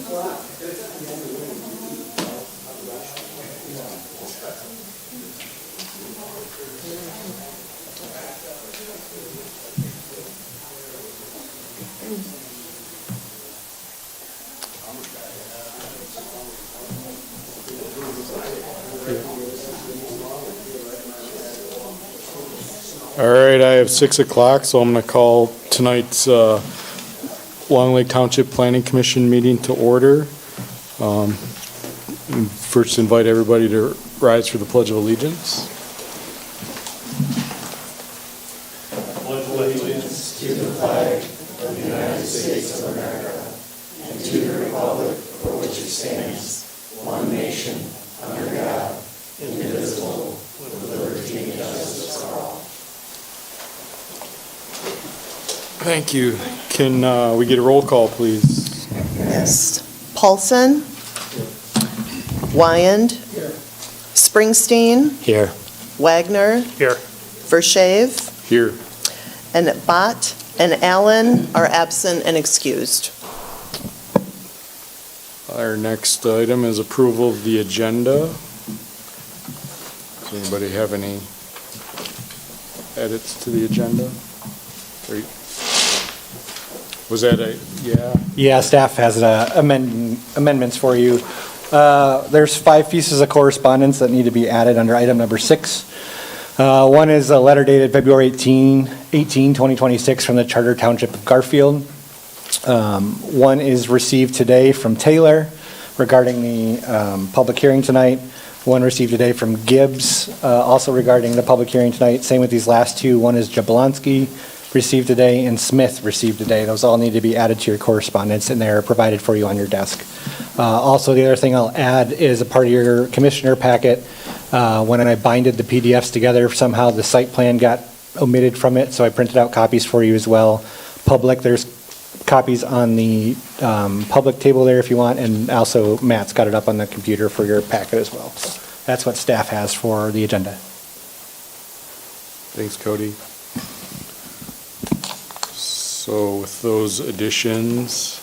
All right, I have 6 o'clock, so I'm going to call tonight's Long Lake Township Planning Commission meeting to order. First, invite everybody to rise for the Pledge of Allegiance. Pledge allegiance to the flag of the United States of America and to the republic for which it stands, one nation, under God, indivisible, with liberty and justice for all. Thank you. Can we get a roll call, please? Yes. Paulson. Wyand. Springsteen. Here. Wagner. Here. Vershave. Here. And Bott and Allen are absent and excused. Our next item is approval of the agenda. Does anybody have any edits to the agenda? Was that yeah? Yeah, staff has amendments for you. There's 5 pieces of correspondence that need to be added under item number 6. One is a letter dated February 18, 2026 from the Charter Township of Garfield. One is received today from Taylor regarding the public hearing tonight. One received today from Gibbs, also regarding the public hearing tonight. Same with these last 2. One is Jablonski received today, and Smith received today. Those all need to be added to your correspondence, and they're provided for you on your desk. Also, the other thing I'll add is a part of your commissioner packet. When I binded the PDFs together, somehow the site plan got omitted from it, so I printed out copies for you as well. Public, there's copies on the public table there if you want, and also Matt's got it up on the computer for your packet as well. That's what staff has for the agenda. Thanks, Cody. So with those additions,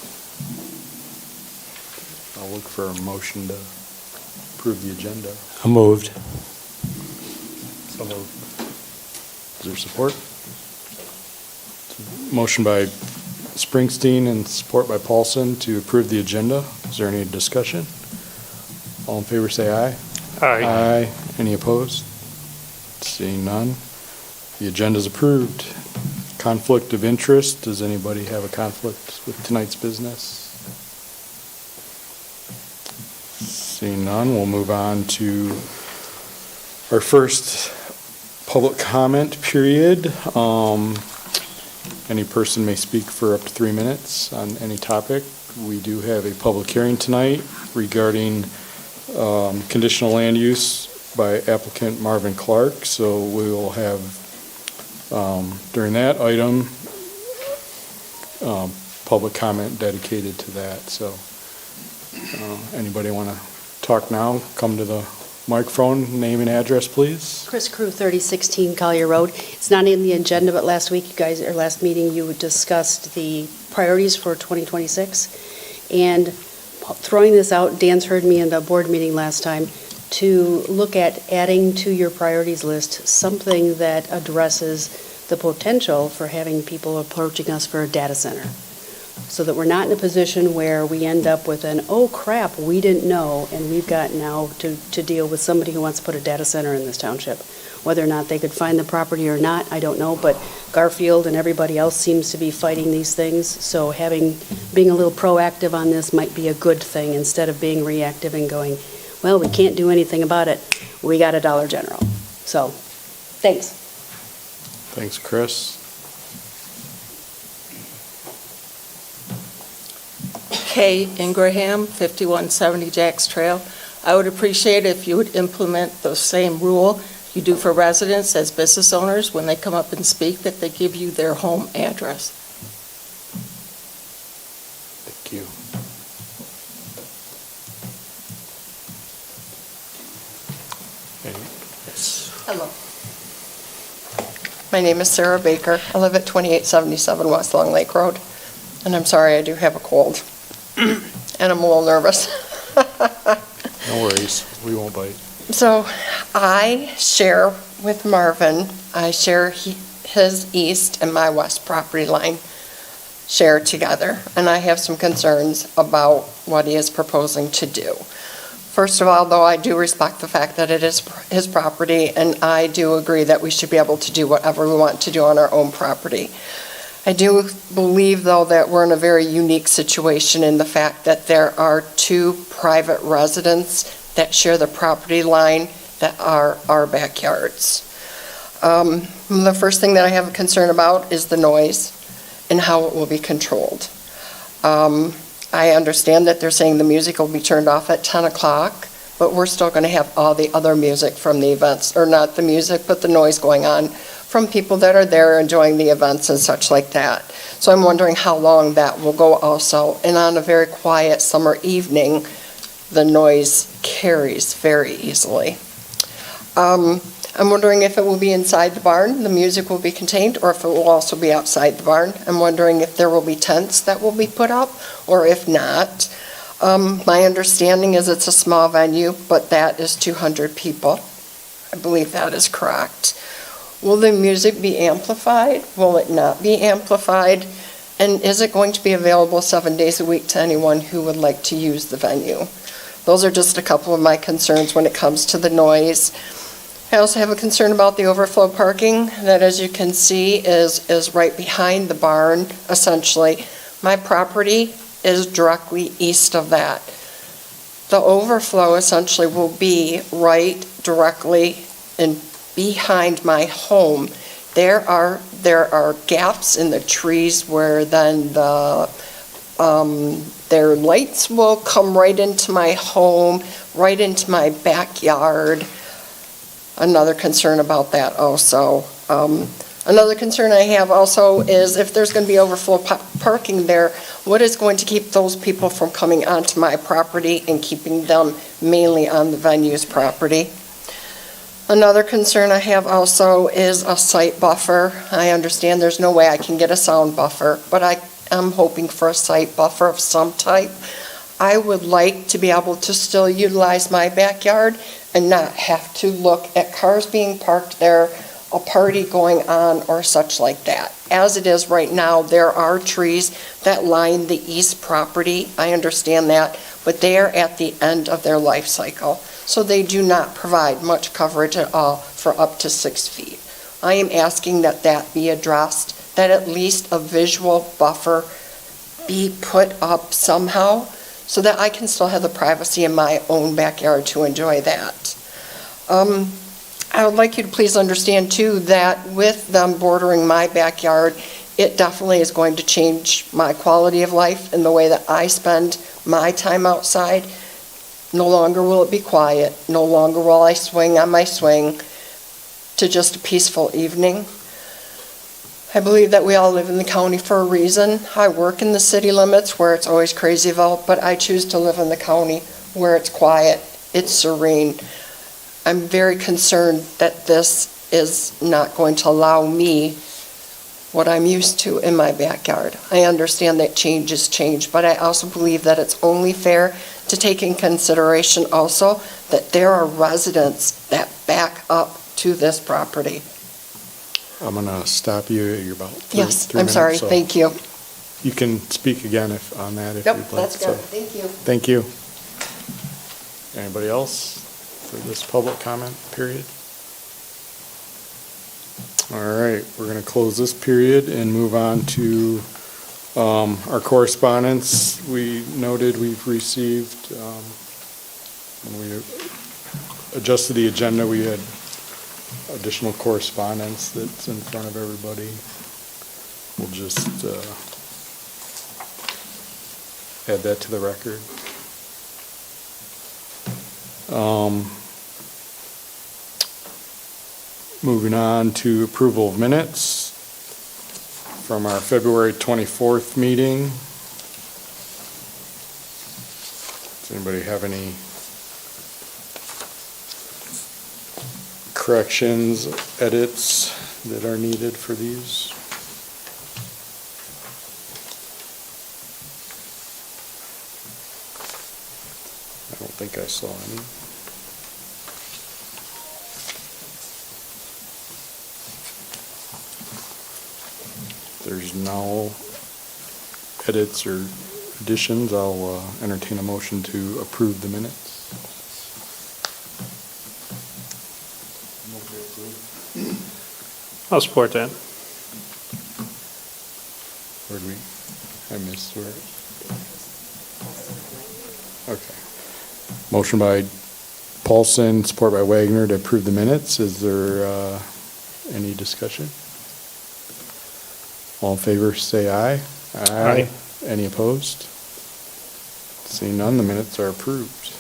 I'll look for a motion to approve the agenda. I moved. So moved. Is there support? Motion by Springsteen and support by Paulson to approve the agenda. Is there any discussion? All in favor say aye. Aye. Aye. Any opposed? Seeing none. The agenda is approved. Conflict of interest. Does anybody have a conflict with tonight's business? Seeing none, we'll move on to our first public comment period. Any person may speak for up to 3 minutes on any topic. We do have a public hearing tonight regarding conditional land use by applicant Marvin Clark. So we will have, during that item, public comment dedicated to that. So anybody want to talk now? Come to the microphone, name and address, please. Chris Crew, 3016 Collier Road. It's not in the agenda, but last week, you guys, or last meeting, you discussed the priorities for 2026. And throwing this out, Dan's heard me in the board meeting last time, to look at adding to your priorities list something that addresses the potential for having people approaching us for a data center. So that we're not in a position where we end up with an, oh crap, we didn't know, and we've got now to deal with somebody who wants to put a data center in this township. Whether or not they could find the property or not, I don't know, but Garfield and everybody else seems to be fighting these things. So being a little proactive on this might be a good thing instead of being reactive and going, well, we can't do anything about it. We got a Dollar General. So, thanks. Thanks, Chris. Kay Ingraham, 5170 Jacks Trail. I would appreciate it if you would implement the same rule you do for residents as business owners when they come up and speak, that they give you their home address. Thank you. Hello. My name is Sarah Baker. I live at 2877 West Long Lake Road, and I'm sorry, I do have a cold. and I'm a little nervous. No worries, we won't bite. So I share with Marvin, I share his east and my west property line share together, and I have some concerns about what he is proposing to do. First of all, though, I do respect the fact that it is his property, and I do agree that we should be able to do whatever we want to do on our own property. I do believe, though, that we're in a very unique situation in the fact that there are two private residents that share the property line that are our backyards. The first thing that I have a concern about is the noise and how it will be controlled. I understand that they're saying the music will be turned off at 10 o'clock, but we're still going to have all the other music from the events, or not the music, but the noise going on from people that are there enjoying the events and such like that. So I'm wondering how long that will go also. And on a very quiet summer evening, the noise carries very easily. I'm wondering if it will be inside the barn, the music will be contained, or if it will also be outside the barn. I'm wondering if there will be tents that will be put up, or if not. My understanding is it's a small venue, but that is 200 people. I believe that is correct. Will the music be amplified? Will it not be amplified? And is it going to be available 7 days a week to anyone who would like to use the venue? Those are just a couple of my concerns when it comes to the noise. I also have a concern about the overflow parking that, as you can see, is right behind the barn, essentially. My property is directly east of that. The overflow essentially will be right directly in behind my home. There are gaps in the trees where then their lights will come right into my home, right into my backyard. Another concern about that also. Another concern I have also is if there's going to be overflow parking there, what is going to keep those people from coming onto my property and keeping them mainly on the venue's property? Another concern I have also is a site buffer. I understand there's no way I can get a sound buffer, but I am hoping for a site buffer of some type. I would like to be able to still utilize my backyard and not have to look at cars being parked there, a party going on, or such like that. As it is right now, there are trees that line the east property. I understand that, but they are at the end of their life cycle, so they do not provide much coverage at all for up to 6 feet. I am asking that that be addressed, that at least a visual buffer be put up somehow, so that I can still have the privacy in my own backyard to enjoy that. I would like you to please understand too that with them bordering my backyard, it definitely is going to change my quality of life and the way that I spend my time outside. No longer will it be quiet. No longer will I swing on my swing to just a peaceful evening. I believe that we all live in the county for a reason. I work in the city limits where it's always crazyville, but I choose to live in the county where it's quiet, it's serene. I'm very concerned that this is not going to allow me what I'm used to in my backyard. I understand that change is change, but I also believe that it's only fair to take in consideration also that there are residents that back up to this property. I'm going to stop you. You're about three Yes, I'm minutes, sorry, so thank you. You can speak again on that if you'd Nope, like. that's So, good, thank you. Thank you. Anybody else for this public comment period? All right, we're going to close this period and move on to our correspondence. We noted we've received, when we adjusted the agenda, we had additional correspondence that's in front of everybody. We'll just add that to the record. Moving on to approval of minutes from our February 24th meeting. Does anybody have any corrections, edits that are needed for these? I don't think I saw any. There's no edits or additions. I'll entertain a motion to approve the minutes. I'll support that. Where do we, I missed where? Okay. Motion by Paulson, support by Wagner to approve the minutes. Is there any discussion? All in favor, say aye. Aye. Any opposed? Seeing none, the minutes are approved.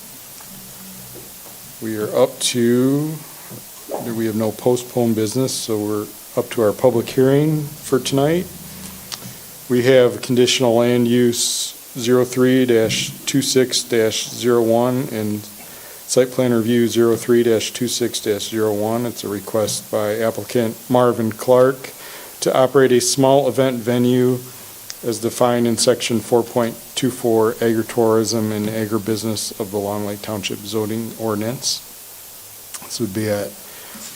We are up to, we have no postponed business, so we're up to our public hearing for tonight. We have conditional land use 03-26-01 and site plan review 03-26-01. It's a request by applicant Marvin Clark to operate a small event venue as defined in section 4.24 agritourism and agribusiness of the Long Lake Township zoning ordinance. This would be at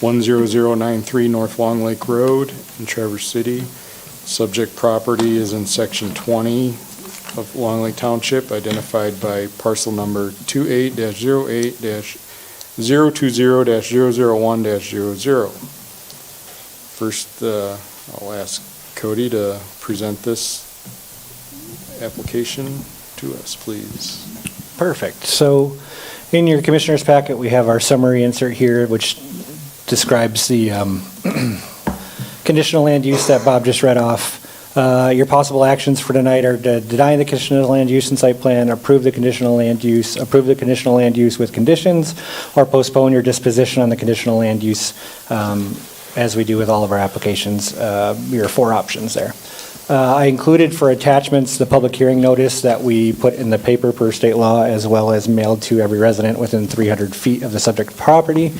10093 North Long Lake Road in Traverse City. Subject property is in section 20 of Long Lake Township, identified by parcel number 28-08-020-001-00. First, I'll ask Cody to present this application to us, please. Perfect. So in your commissioner's packet, we have our summary insert here, which describes the conditional land use that Bob just read off. Your possible actions for tonight are to deny the conditional land use and site plan, approve the conditional land use with conditions, or postpone your disposition on the conditional land use, as we do with all of our applications. There are 4 options there. I included for attachments the public hearing notice that we put in the paper per state law, as well as mailed to every resident within 300 feet of the subject property.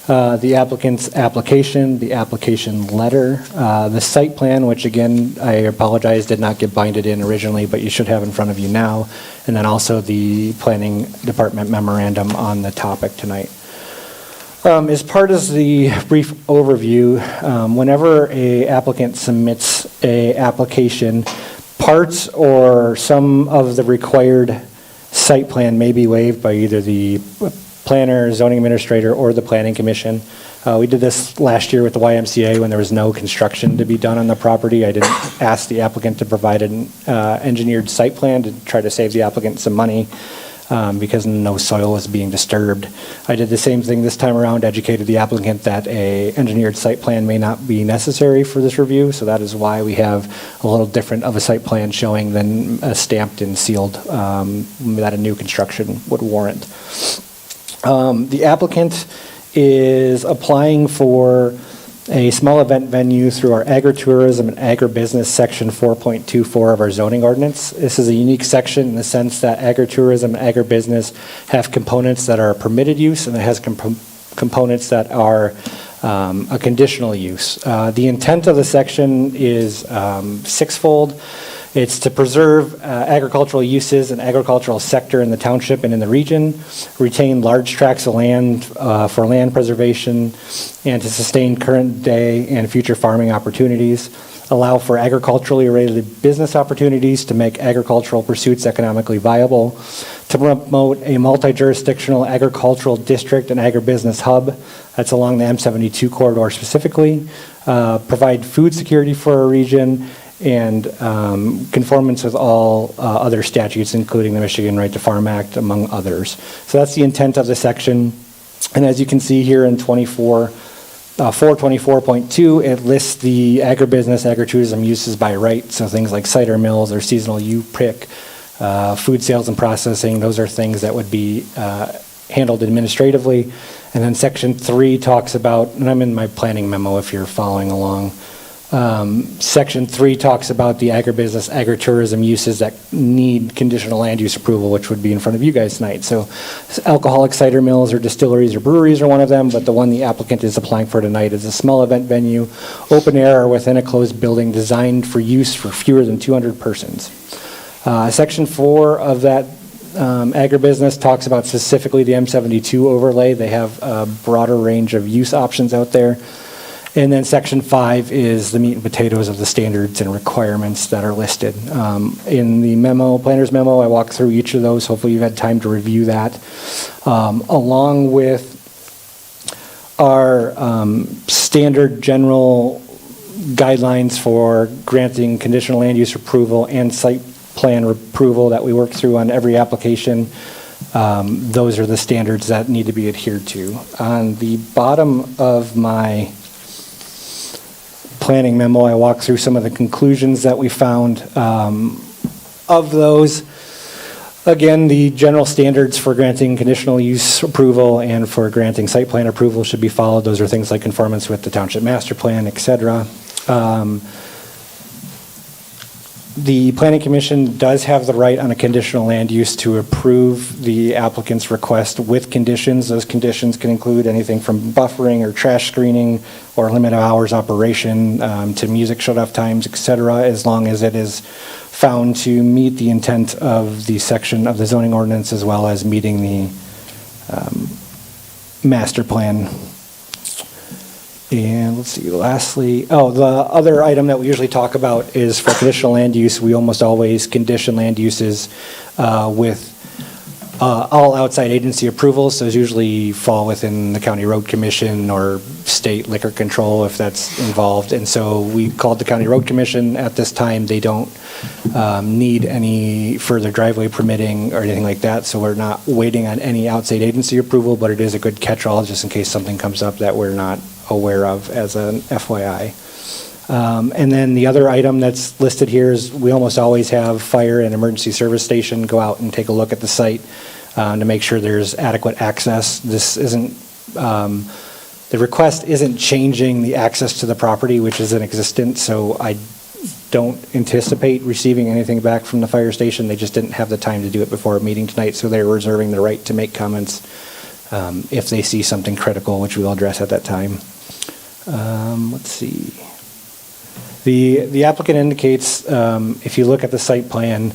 The applicant's application, the application letter, the site plan, which again, I apologize, did not get binded in originally, but you should have in front of you now, and then also the planning department memorandum on the topic tonight. As part of the brief overview, whenever a applicant submits a application, parts or some of the required site plan may be waived by either the planner, zoning administrator, or the planning commission. We did this last year with the YMCA when there was no construction to be done on the property. I didn't ask the applicant to provide an engineered site plan to try to save the applicant some money because no soil was being disturbed. I did the same thing this time around, educated the applicant that a engineered site plan may not be necessary for this review, so that is why we have a little different of a site plan showing than a stamped and sealed that a new construction would warrant. The applicant is applying for a small event venue through our agritourism and agribusiness section 4.24 of our zoning ordinance. This is a unique section in the sense that agritourism and agribusiness have components that are permitted use, and it has components that are a conditional use. The intent of the section is sixfold. It's to preserve agricultural uses and agricultural sector in the township and in the region, retain large tracts of land for land preservation, and to sustain current day and future farming opportunities, allow for agriculturally related business opportunities to make agricultural pursuits economically viable, to promote a multi-jurisdictional agricultural district and agribusiness hub that's along the M72 corridor specifically, provide food security for our region, and conformance with all other statutes, including the Michigan Right to Farm Act, among others. So that's the intent of the section. And as you can see here in 424.2, it lists the agribusiness, agritourism uses by right. So things like cider mills or seasonal U-Pick, food sales and processing, those are things that would be handled administratively. And then section 3 talks about, and I'm in my planning memo if you're following along, Section 3 talks about the agribusiness, agritourism uses that need conditional land use approval, which would be in front of you guys tonight. So alcoholic cider mills or distilleries or breweries are one of them, but the one the applicant is applying for tonight is a small event venue, open air or within a closed building designed for use for fewer than 200 persons. Section 4 of that Agribusiness talks about specifically the M72 overlay. They have a broader range of use options out there. And then section 5 is the meat and potatoes of the standards and requirements that are listed. In the memo, planner's memo, I walked through each of those. Hopefully you've had time to review that. Along with our standard general guidelines for granting conditional land use approval and site plan approval that we work through on every application. Those are the standards that need to be adhered to. On the bottom of my planning memo, I walked through some of the conclusions that we found. Of those, again, the general standards for granting conditional use approval and for granting site plan approval should be followed. Those are things like conformance with the township master plan, et cetera. The Planning Commission does have the right on a conditional land use to approve the applicant's request with conditions. Those conditions can include anything from buffering or trash screening or limit of hours operation to music shut-off times, et cetera, as long as it is found to meet the intent of the section of the zoning ordinance as well as meeting the master plan. And let's see, lastly, the other item that we usually talk about is for conditional land use. We almost always condition land uses with all outside agency approvals. Those usually fall within the county road commission or state liquor control if that's involved. And so we called the county road commission at this time. They don't need any further driveway permitting or anything like that. So we're not waiting on any outside agency approval, but it is a good catch-all just in case something comes up that we're not aware of as an FYI. And then the other item that's listed here is we almost always have fire and emergency service station go out and take a look at the site to make sure there's adequate access. This isn't, the request isn't changing the access to the property, which is in existence, so I don't anticipate receiving anything back from the fire station. They just didn't have the time to do it before a meeting tonight, so they're reserving the right to make comments if they see something critical, which we'll address at that time. Let's see. The applicant indicates, if you look at the site plan,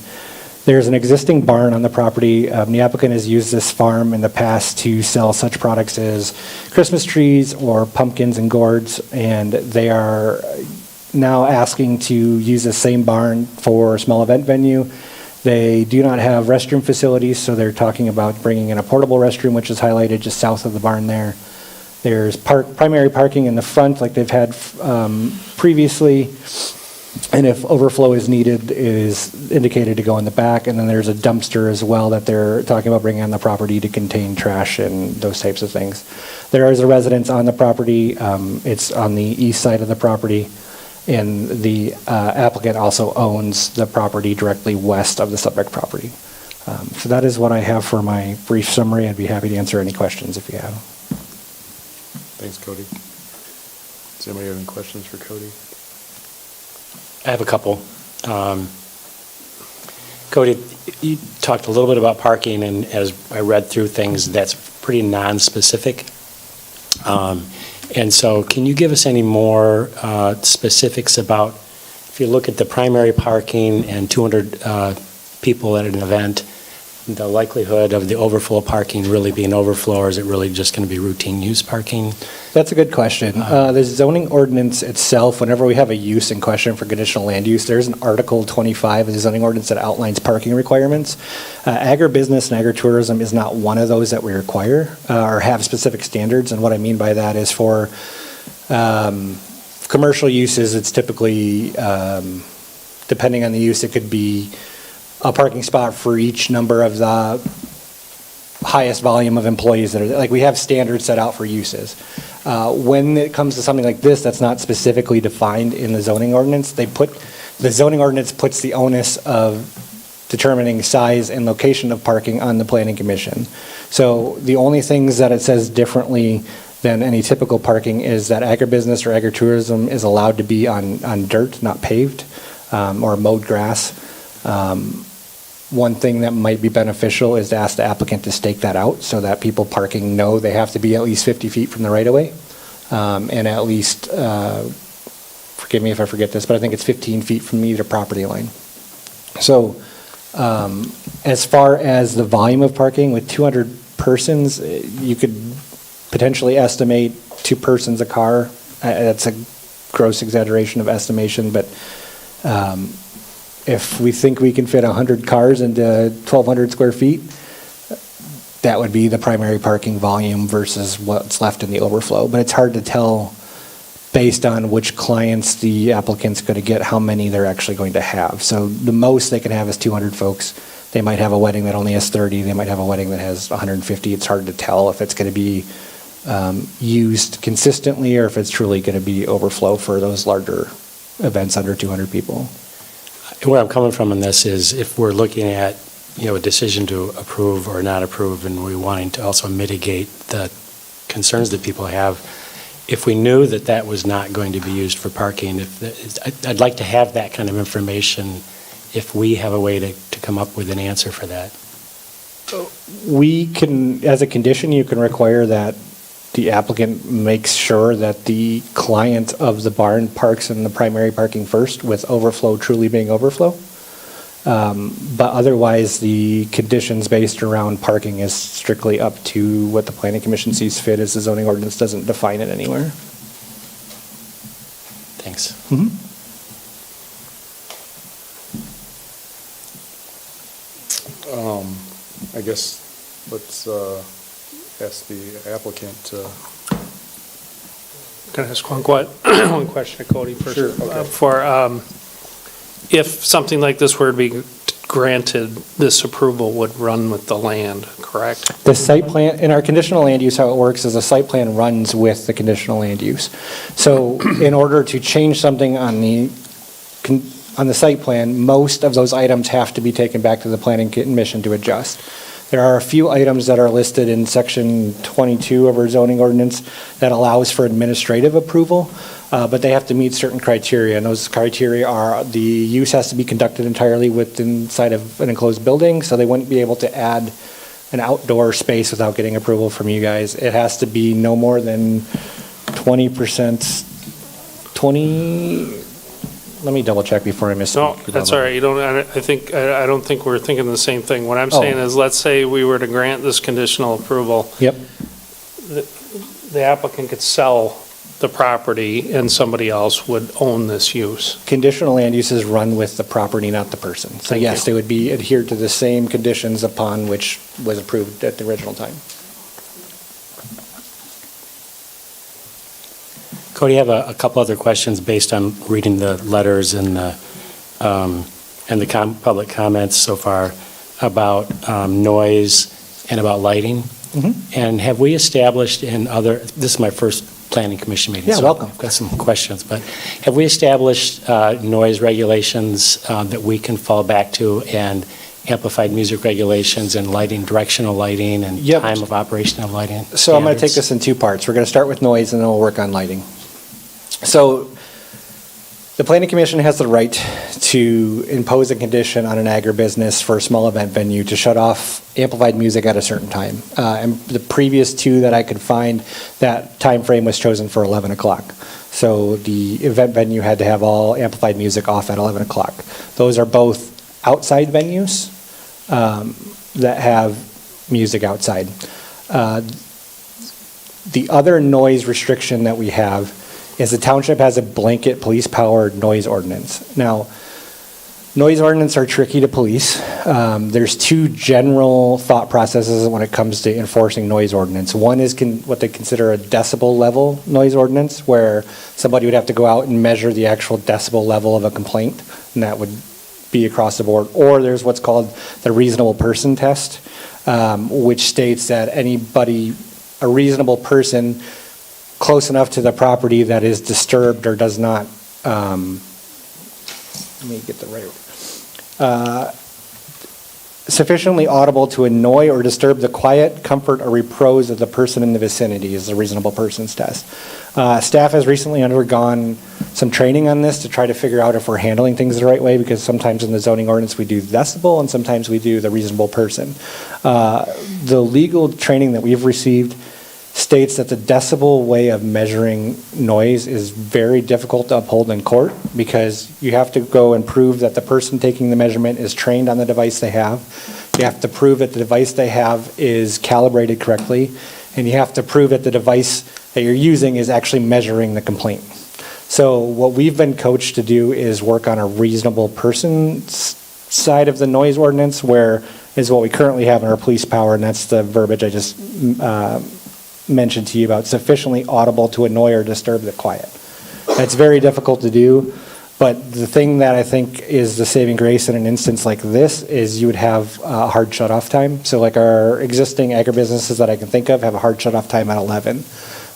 there's an existing barn on the property. The applicant has used this farm in the past to sell such products as Christmas trees or pumpkins and gourds, and they are now asking to use the same barn for a small event venue. They do not have restroom facilities, so they're talking about bringing in a portable restroom, which is highlighted just south of the barn there. There's primary parking in the front like they've had previously, and if overflow is needed, it is indicated to go in the back. And then there's a dumpster as well that they're talking about bringing on the property to contain trash and those types of things. There is a residence on the property. It's on the east side of the property, and the applicant also owns the property directly west of the subject property. So that is what I have for my brief summary. I'd be happy to answer any questions if you have. Thanks, Cody. Does anybody have any questions for Cody? I have a couple. Cody, you talked a little bit about parking, and as I read through things, that's pretty non-specific. And so can you give us any more specifics about, if you look at the primary parking and 200 people at an event, the likelihood of the overflow parking really being overflow, or is it really just going to be routine use parking? That's a good question. The zoning ordinance itself, whenever we have a use in question for conditional land use, there's an Article 25 of the zoning ordinance that outlines parking requirements. Agribusiness and agritourism is not one of those that we require or have specific standards. And what I mean by that is for commercial uses, it's typically, depending on the use, it could be a parking spot for each number of the highest volume of employees that are, like, we have standards set out for uses. When it comes to something like this that's not specifically defined in the zoning ordinance, the zoning ordinance puts the onus of determining size and location of parking on the planning commission. So the only things that it says differently than any typical parking is that agribusiness or agritourism is allowed to be on dirt, not paved, or mowed grass. One thing that might be beneficial is to ask the applicant to stake that out so that people parking know they have to be at least 50 feet from the right-of-way, and at least, forgive me if I forget this, but I think it's 15 feet from either property line. So As far as the volume of parking, with 200 persons, you could potentially estimate 2 persons a car. That's a gross exaggeration of estimation, but if we think we can fit 100 cars into 1,200 square feet, that would be the primary parking volume versus what's left in the overflow. But it's hard to tell based on which clients the applicant's going to get, how many they're actually going to have. So the most they can have is 200 folks. They might have a wedding that only has 30. They might have a wedding that has 150. It's hard to tell if it's going to be used consistently or if it's truly going to be overflow for those larger events under 200 people. Where I'm coming from in this is if we're looking at, a decision to approve or not approve, and we're wanting to also mitigate the concerns that people have, if we knew that that was not going to be used for parking, I'd like to have that kind of information if we have a way to come up with an answer for that. We can, as a condition, you can require that the applicant makes sure that the client of the barn parks in the primary parking first, with overflow truly being overflow. But otherwise, the conditions based around parking is strictly up to what the planning commission sees fit, as the zoning ordinance doesn't define it anywhere. Thanks. I guess let's ask the applicant to. Can I ask one question to Cody first? Sure, okay. If something like this were to be granted, this approval would run with the land, correct? The site plan, in our conditional land use, how it works is the site plan runs with the conditional land use. So in order to change something on the site plan, most of those items have to be taken back to the planning commission to adjust. There are a few items that are listed in section 22 of our zoning ordinance that allows for administrative approval, but they have to meet certain criteria, and those criteria are the use has to be conducted entirely inside of an enclosed building, so they wouldn't be able to add an outdoor space without getting approval from you guys. It has to be no more than 20%, let me double check before I miss. No, that's all right. I don't think we're thinking the same thing. What I'm saying is, let's say we were to grant this conditional approval. Yep. The applicant could sell the property and somebody else would own this use. Conditional land uses run with the property, not the person. So Thank yes, you. they would be adhered to the same conditions upon which was approved at the original time. Cody, I have a couple other questions based on reading the letters and the public comments so far about noise and about lighting. Mm-hmm. And have we established this is my first planning commission meeting. Yeah, so welcome. I've got some questions, but have we established noise regulations that we can fall back to, and amplified music regulations and lighting, directional lighting, and Yep. time of operation of lighting? So I'm going to take standards? this in 2 parts. We're going to start with noise and then we'll work on lighting. So the planning commission has the right to impose a condition on an agribusiness for a small event venue to shut off amplified music at a certain time. And the previous 2 that I could find, that time frame was chosen for 11 o'clock. So the event venue had to have all amplified music off at 11 o'clock. Those are both outside venues that have music outside. The other noise restriction that we have is the township has a blanket police-powered noise ordinance. Now, noise ordinances are tricky to police. There's 2 general thought processes when it comes to enforcing noise ordinance. One is what they consider a decibel level noise ordinance, where somebody would have to go out and measure the actual decibel level of a complaint, and that would be across the board. Or there's what's called the reasonable person test, which states that a reasonable person close enough to the property that is disturbed or does not, let me get the right word, sufficiently audible to annoy or disturb the quiet, comfort, or repose of the person in the vicinity is the reasonable person's test. Staff has recently undergone some training on this to try to figure out if we're handling things the right way, because sometimes in the zoning ordinance we do decibel and sometimes we do the reasonable person. The legal training that we've received states that the decibel way of measuring noise is very difficult to uphold in court because you have to go and prove that the person taking the measurement is trained on the device they have. You have to prove that the device they have is calibrated correctly, and you have to prove that the device that you're using is actually measuring the complaint. So what we've been coached to do is work on a reasonable person side of the noise ordinance, where is what we currently have in our police power, and that's the verbiage I just mentioned to you about sufficiently audible to annoy or disturb the quiet. That's very difficult to do, but the thing that I think is the saving grace in an instance like this is you would have a hard shut-off time. So like our existing agribusinesses that I can think of have a hard shut-off time at 11.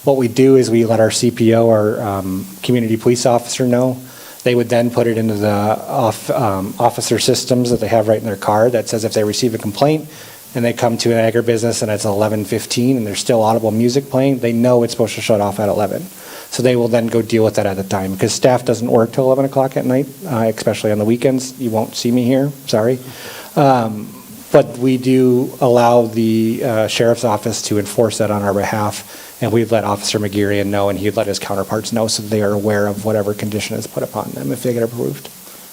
What we do is we let our CPO, our community police officer, know. They would then put it into the officer systems that they have right in their car that says if they receive a complaint and they come to an agribusiness and it's 11:15 and there's still audible music playing, they know it's supposed to shut off at 11. So they will then go deal with that at the time, because staff doesn't work till 11 o'clock at night, especially on the weekends. You won't see me here, sorry. But we do allow the sheriff's office to enforce that on our behalf, and we've let Officer McGearian know, and he'd let his counterparts know, so they are aware of whatever condition is put upon them if they get approved.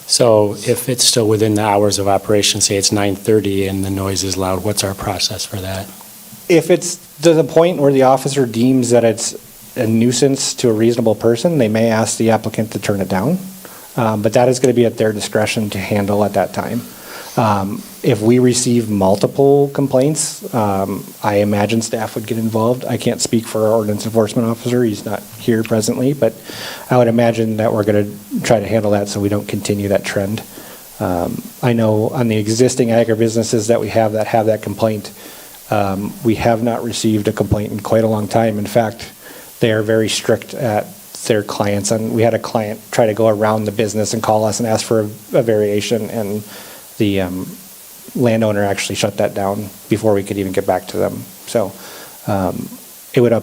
So if it's still within the hours of operation, say it's 9:30 and the noise is loud, what's our process for that? If it's to the point where the officer deems that it's a nuisance to a reasonable person, they may ask the applicant to turn it down. But that is going to be at their discretion to handle at that time. If we receive multiple complaints, I imagine staff would get involved. I can't speak for our ordinance enforcement officer. He's not here presently, but I would imagine that we're going to try to handle that so we don't continue that trend. I know on the existing agribusinesses that we have that complaint, we have not received a complaint in quite a long time. In fact, they are very strict at their clients, and we had a client try to go around the business and call us and ask for a variation, and the landowner actually shut that down before we could even get back to them. So it would, I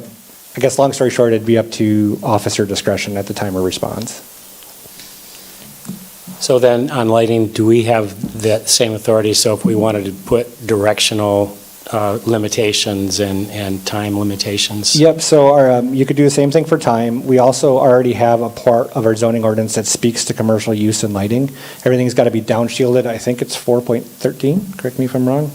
guess, long story short, it'd be up to officer discretion at the time of response. So then on lighting, do we have that same authority? So if we wanted to put directional limitations and time limitations? Yep, so our, you could do the same thing for time. We also already have a part of our zoning ordinance that speaks to commercial use and lighting. Everything's got to be downshielded. I think it's 4.13, correct me if I'm wrong,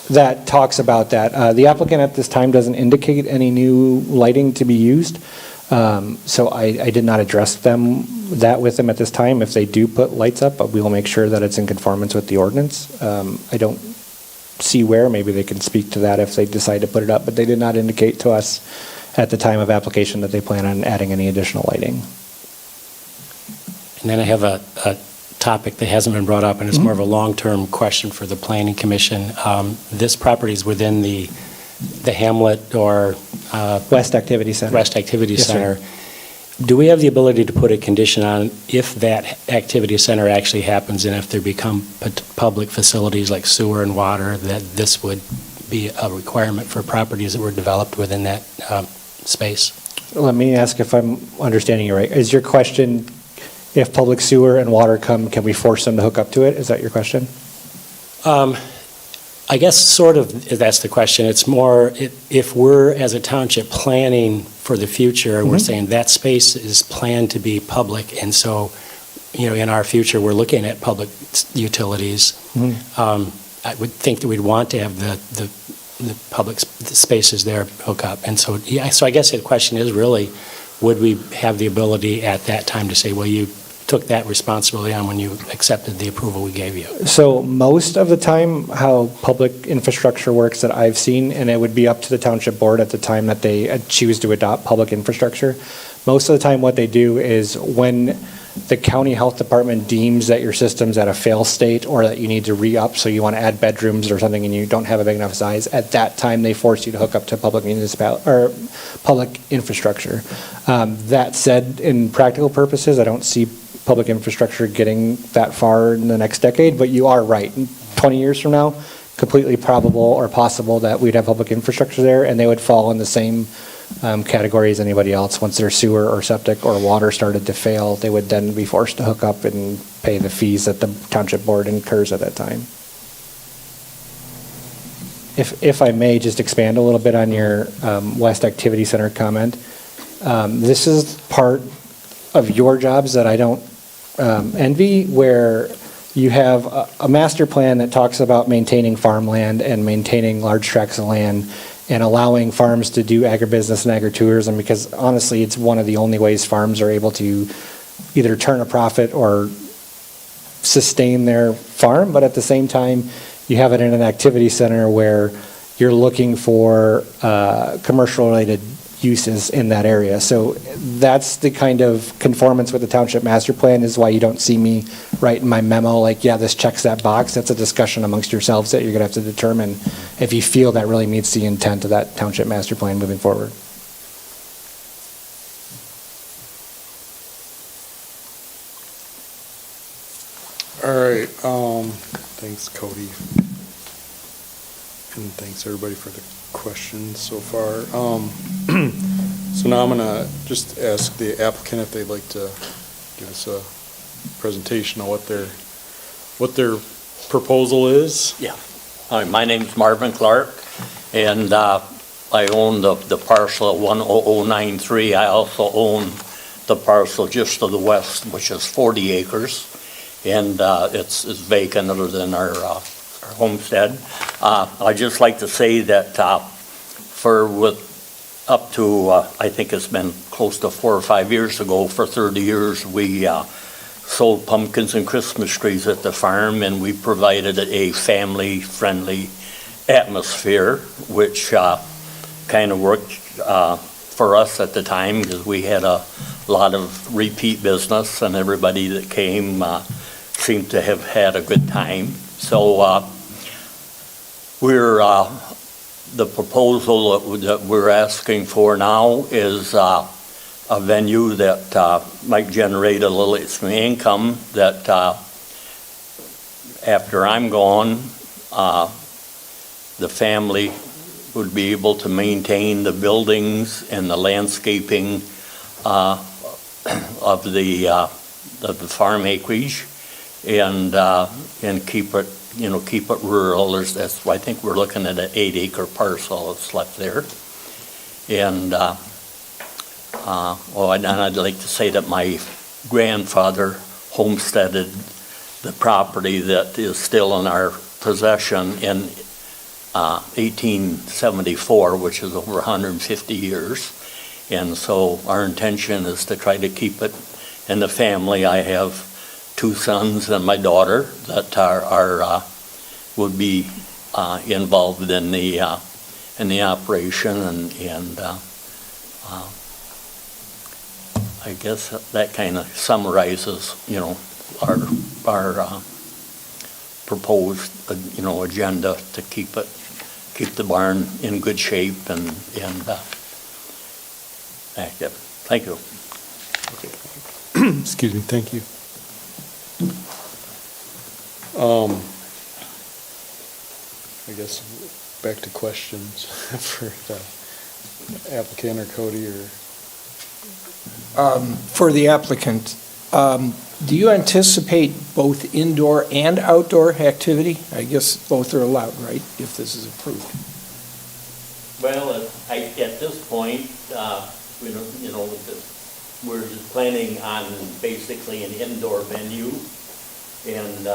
that talks about that. The applicant at this time doesn't indicate any new lighting to be used, so I did not address that with them at this time. If they do put lights up, we will make sure that it's in conformance with the ordinance. I don't see where, maybe they can speak to that if they decide to put it up, but they did not indicate to us at the time of application that they plan on adding any additional lighting. And then I have a topic that hasn't been brought up, and it's more of a long-term question for the Planning Commission. This property is within the Hamlet or West Activity Center. West Activity Yes, sir. Center. Do we have the ability to put a condition on if that activity center actually happens and if there become public facilities like sewer and water, that this would be a requirement for properties that were developed within that space? Let me ask if I'm understanding you right. Is your question, if public sewer and water come, can we force them to hook up to it? Is that your question? I guess sort of that's the question. It's more if we're, as a township, planning for the future, and we're saying that space is planned to be public, and so, in our future, we're looking at public utilities. I would think that we'd want to have the public spaces there hook up. And so, so I guess the question is really, would we have the ability at that time to say, well, you took that responsibility on when you accepted the approval we gave you? So most of the time, how public infrastructure works that I've seen, and it would be up to the township board at the time that they choose to adopt public infrastructure, most of the time what they do is when the county health department deems that your system's at a fail state or that you need to re-up, so you want to add bedrooms or something and you don't have a big enough size, at that time they force you to hook up to public public infrastructure. That said, in practical purposes, I don't see public infrastructure getting that far in the next decade, but you are right. 20 years from now, completely probable or possible that we'd have public infrastructure there, and they would fall in the same category as anybody else. Once their sewer or septic or water started to fail, they would then be forced to hook up and pay the fees that the township board incurs at that time. If I may, just expand a little bit on your West Activity Center comment. This is part of your jobs that I don't envy, where you have a master plan that talks about maintaining farmland and maintaining large tracts of land and allowing farms to do agribusiness and agritourism, because honestly, it's one of the only ways farms are able to either turn a profit or sustain their farm. But at the same time, you have it in an activity center where you're looking for commercial-related uses in that area. So that's the kind of conformance with the township master plan, is why you don't see me write in my memo, like, yeah, this checks that box. That's a discussion amongst yourselves that you're going to have to determine if you feel that really meets the intent of that township master plan moving forward. All right, thanks, Cody. And thanks, everybody, for the questions so far. So now I'm gonna just ask the applicant if they'd like to give us a presentation on what their proposal is. Yeah. Hi, my name's Marvin Clark, and I own the parcel at 10093. I also own the parcel just to the west, which is 40 acres, and it's vacant other than our homestead. I'd just like to say that up to, I think it's been close to 4 or 5 years ago, for 30 years, we sold pumpkins and Christmas trees at the farm, and we provided a family-friendly atmosphere, which kind of worked for us at the time, because we had a lot of repeat business, and everybody that came seemed to have had a good time. So the proposal that we're asking for now is a venue that might generate a little extra income, that after I'm gone, the family would be able to maintain the buildings and the landscaping of the farm acreage, and keep it rural. I think we're looking at an 8-acre parcel that's left there. And I'd like to say that my grandfather homesteaded the property that is still in our possession in 1874, which is over 150 years. And so our intention is to try to keep it in the family. I have 2 sons and my daughter that would be involved in the operation, and I guess that kind of summarizes, our proposed, agenda to keep the barn in good shape and active. Thank you. Excuse me, thank you. I guess back to questions for the applicant or Cody or. For the applicant, do you anticipate both indoor and outdoor activity? I guess both are allowed, right, if this is approved? Well, at this point, we're just planning on basically an indoor venue, and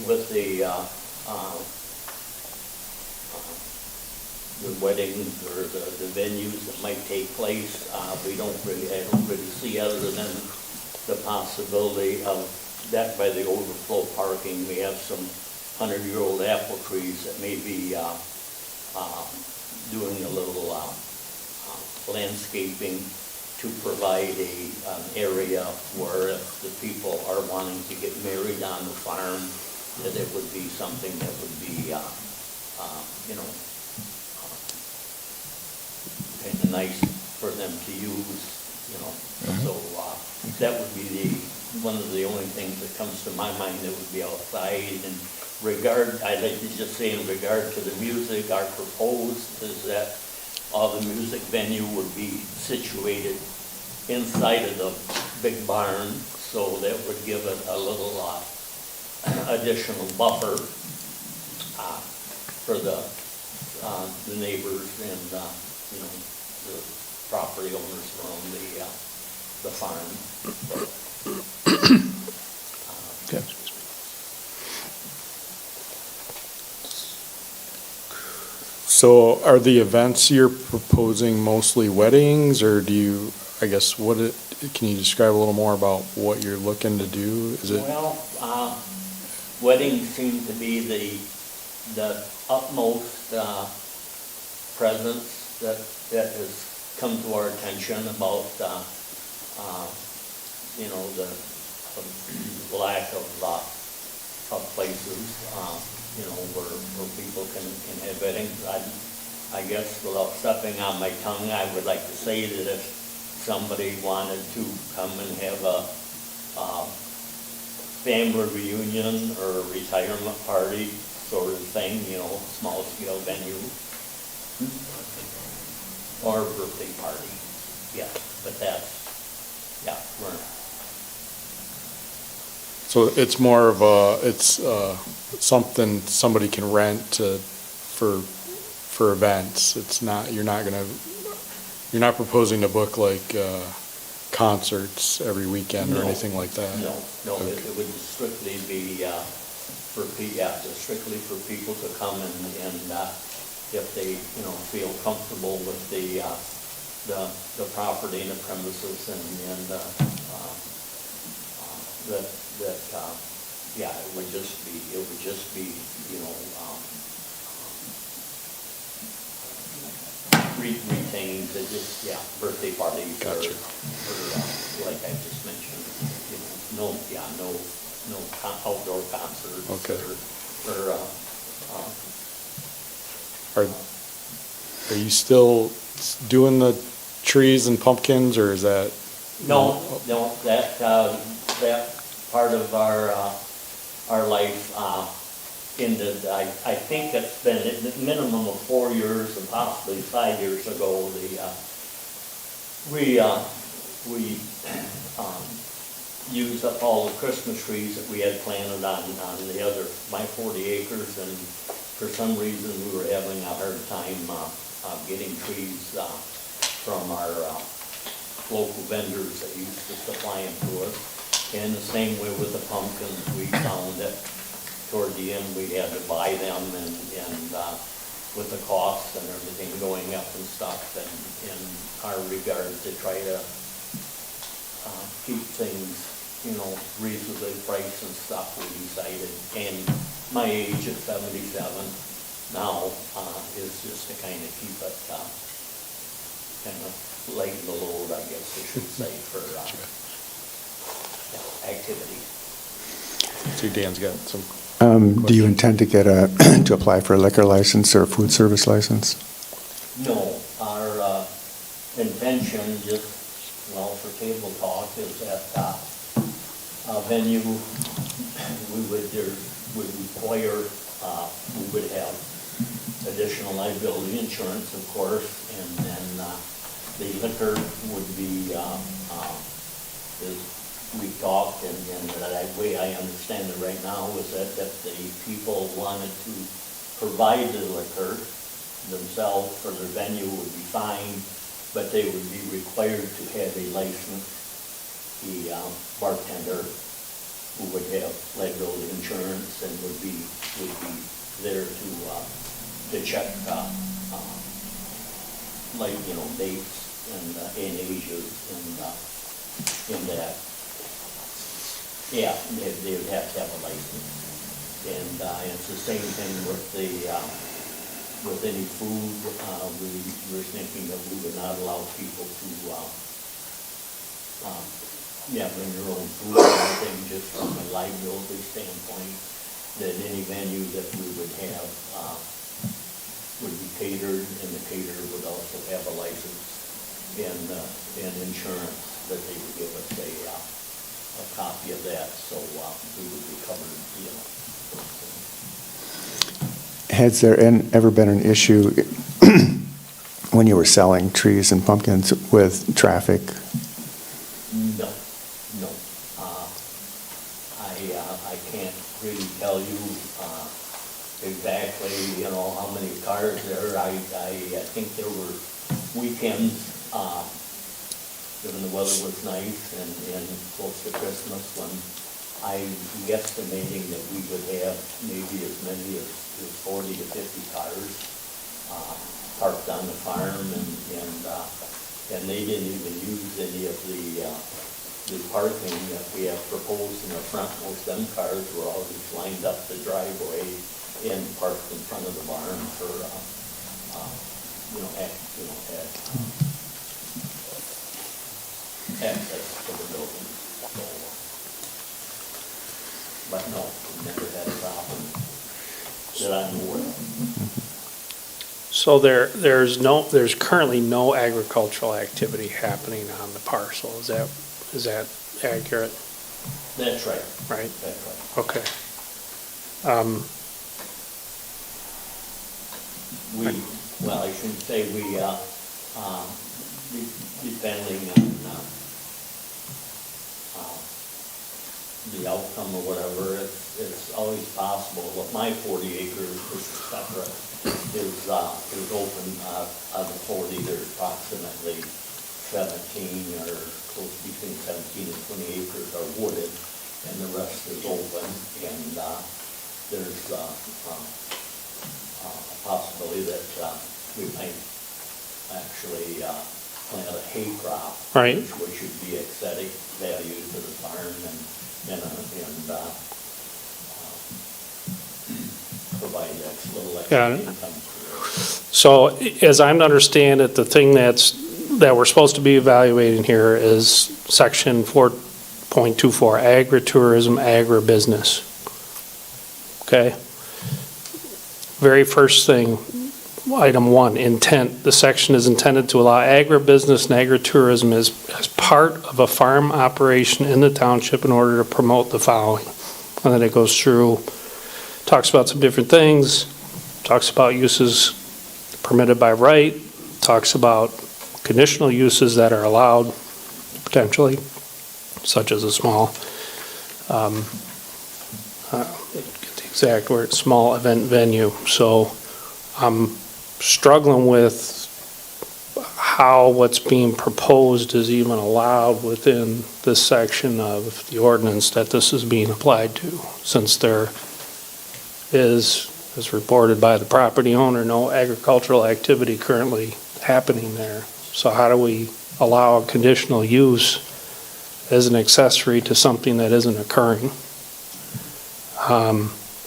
with the weddings or the venues that might take place, I don't really see, other than the possibility of that by the overflow parking. We have some 100-year-old apple trees that may be doing a little landscaping to provide an area where if the people are wanting to get married on the farm, that it would be something that would be, kind of nice for them to use, So that would be one of the only things that comes to my mind that would be outside. And I'd like to just say, in regard to the music, our proposed is that all the music venue would be situated inside of the big barn, so that would give it a little additional buffer for the neighbors and, you know, the property owners around the farm. Okay. So are the events you're proposing mostly weddings, or do you, I guess, can you describe a little more about what you're looking to do? Is it? Well, weddings seem to be the utmost presence that has come to our attention about, you know, the lack of places, you know, where people can have weddings. I guess without stepping on my tongue, I would like to say that if somebody wanted to come and have a family reunion or a retirement party sort of thing, you know, small scale venue, or a birthday party, yeah, but that's, yeah, So it's more of it's something somebody can rent for events. It's not, you're not proposing to book like concerts every weekend or No. anything like that? No, Okay. it would strictly be strictly for people to come and if they, you know, feel comfortable with the property and the premises and yeah, it would just be, you know, retained, just, yeah, birthday parties or, Gotcha. like I just mentioned, you know, no outdoor concerts. Okay. Or, Are you still doing the trees and pumpkins, or is that? no, that part of our life ended, I think it's been a minimum of 4 years and possibly 5 years ago, we used up all the Christmas trees that we had planted on the other, my 40 acres, and for some reason we were having a hard time getting trees from our local vendors that used to supply them to us. And the same way with the pumpkins, we found that toward the end we had to buy them, and with the costs and everything going up and stuff, and in our regard to try to keep things, you know, reasonably priced and stuff, we decided, and my age at 77 now is just to kind of keep it kind of light the load, I guess I should say, for activity. See, Dan's got some. Do you intend to to apply for a liquor license or a food service license? No, our intention, just, well, for table talk, is that a venue, we would require, we would have additional liability insurance, of course, and then the liquor would be, we talked, and the way I understand it right now is that if the people wanted to provide the liquor themselves for their venue would be fine, but they would be required to have a license, the bartender, who would have liability insurance and would be there to check, like, you know, dates and ages and that. Yeah, they would have to have a license. And it's the same thing with with any food. We were thinking that we would not allow people to, bring their own food or anything, just from a liability standpoint, that any venue that we would have would be catered, and the caterer would also have a license and insurance that they would give us a copy of that, so we would be covered, you know. Has there ever been an issue when you were selling trees and pumpkins with traffic? No. I can't really tell you exactly, how many cars there. I think there were weekends, given the weather was nice and close to Christmas, when I'm guesstimating that we would have maybe as many as 40 to 50 cars parked on the farm, and they didn't even use any of the parking that we have proposed in the front. Most of them cars were all just lined up the driveway and parked in front of the barn for, access to the building. But no, we never had a problem that I'm aware of. So there's currently no agricultural activity happening on the parcel. Is that accurate? That's right. Right? That's right. Okay. Well, I shouldn't say we, depending on the outcome or whatever, it's always possible. What my 40 acres, which is separate, is open. Of the 40, there's approximately 17 or close between 17 and 20 acres are wooded, and the rest is open. And there's a possibility that we might actually plant a hay crop, Right. which would be aesthetic value to the farm and provide that little Got extra it. income. So as I understand it, the thing that we're supposed to be evaluating here is section 4.24, agritourism, agribusiness. Okay? Very first thing, item 1, intent. The section is intended to allow agribusiness and agritourism as part of a farm operation in the township in order to promote the following. And then it goes through, talks about some different things, talks about uses permitted by right, talks about conditional uses that are allowed potentially, such as a small, get the exact word, small event venue. So I'm struggling with how what's being proposed is even allowed within this section of the ordinance that this is being applied to, since there is, as reported by the property owner, no agricultural activity currently happening there. So how do we allow a conditional use as an accessory to something that isn't occurring?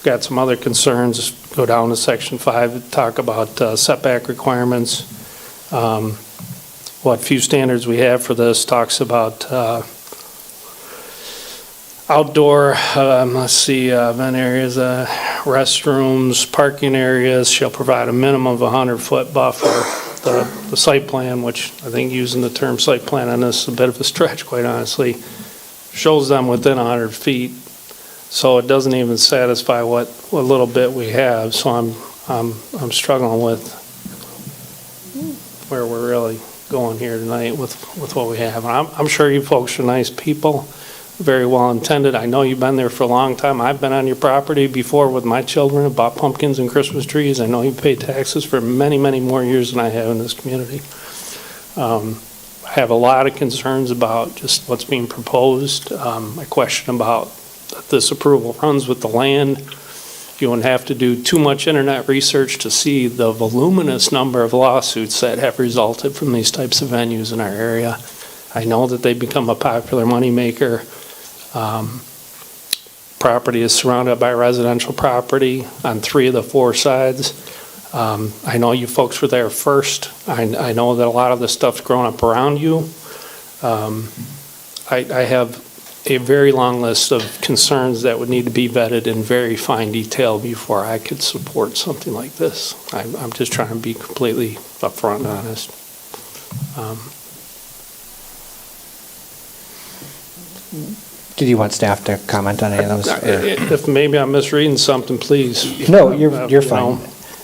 Got some other concerns, go down to section 5, talk about setback requirements. What few standards we have for this talks about outdoor, let's see, event areas, restrooms, parking areas shall provide a minimum of 100-foot buffer. The site plan, which I think using the term site plan on this is a bit of a stretch, quite honestly, shows them within 100 feet. So it doesn't even satisfy what little bit we have. So I'm struggling with where we're really going here tonight with what we have. And I'm sure you folks are nice people, very well intended. I know you've been there for a long time. I've been on your property before with my children, bought pumpkins and Christmas trees. I know you pay taxes for many, many more years than I have in this community. I have a lot of concerns about just what's being proposed. I question about that this approval runs with the land. You wouldn't have to do too much internet research to see the voluminous number of lawsuits that have resulted from these types of venues in our area. I know that they become a popular moneymaker. Property is surrounded by residential property on 3 of the 4 sides. I know you folks were there first. I know that a lot of this stuff's grown up around you. I have a very long list of concerns that would need to be vetted in very fine detail before I could support something like this. I'm just trying to be completely upfront and honest. Did you want staff to comment on any of those? or- If maybe I'm misreading something, please. No, you're fine.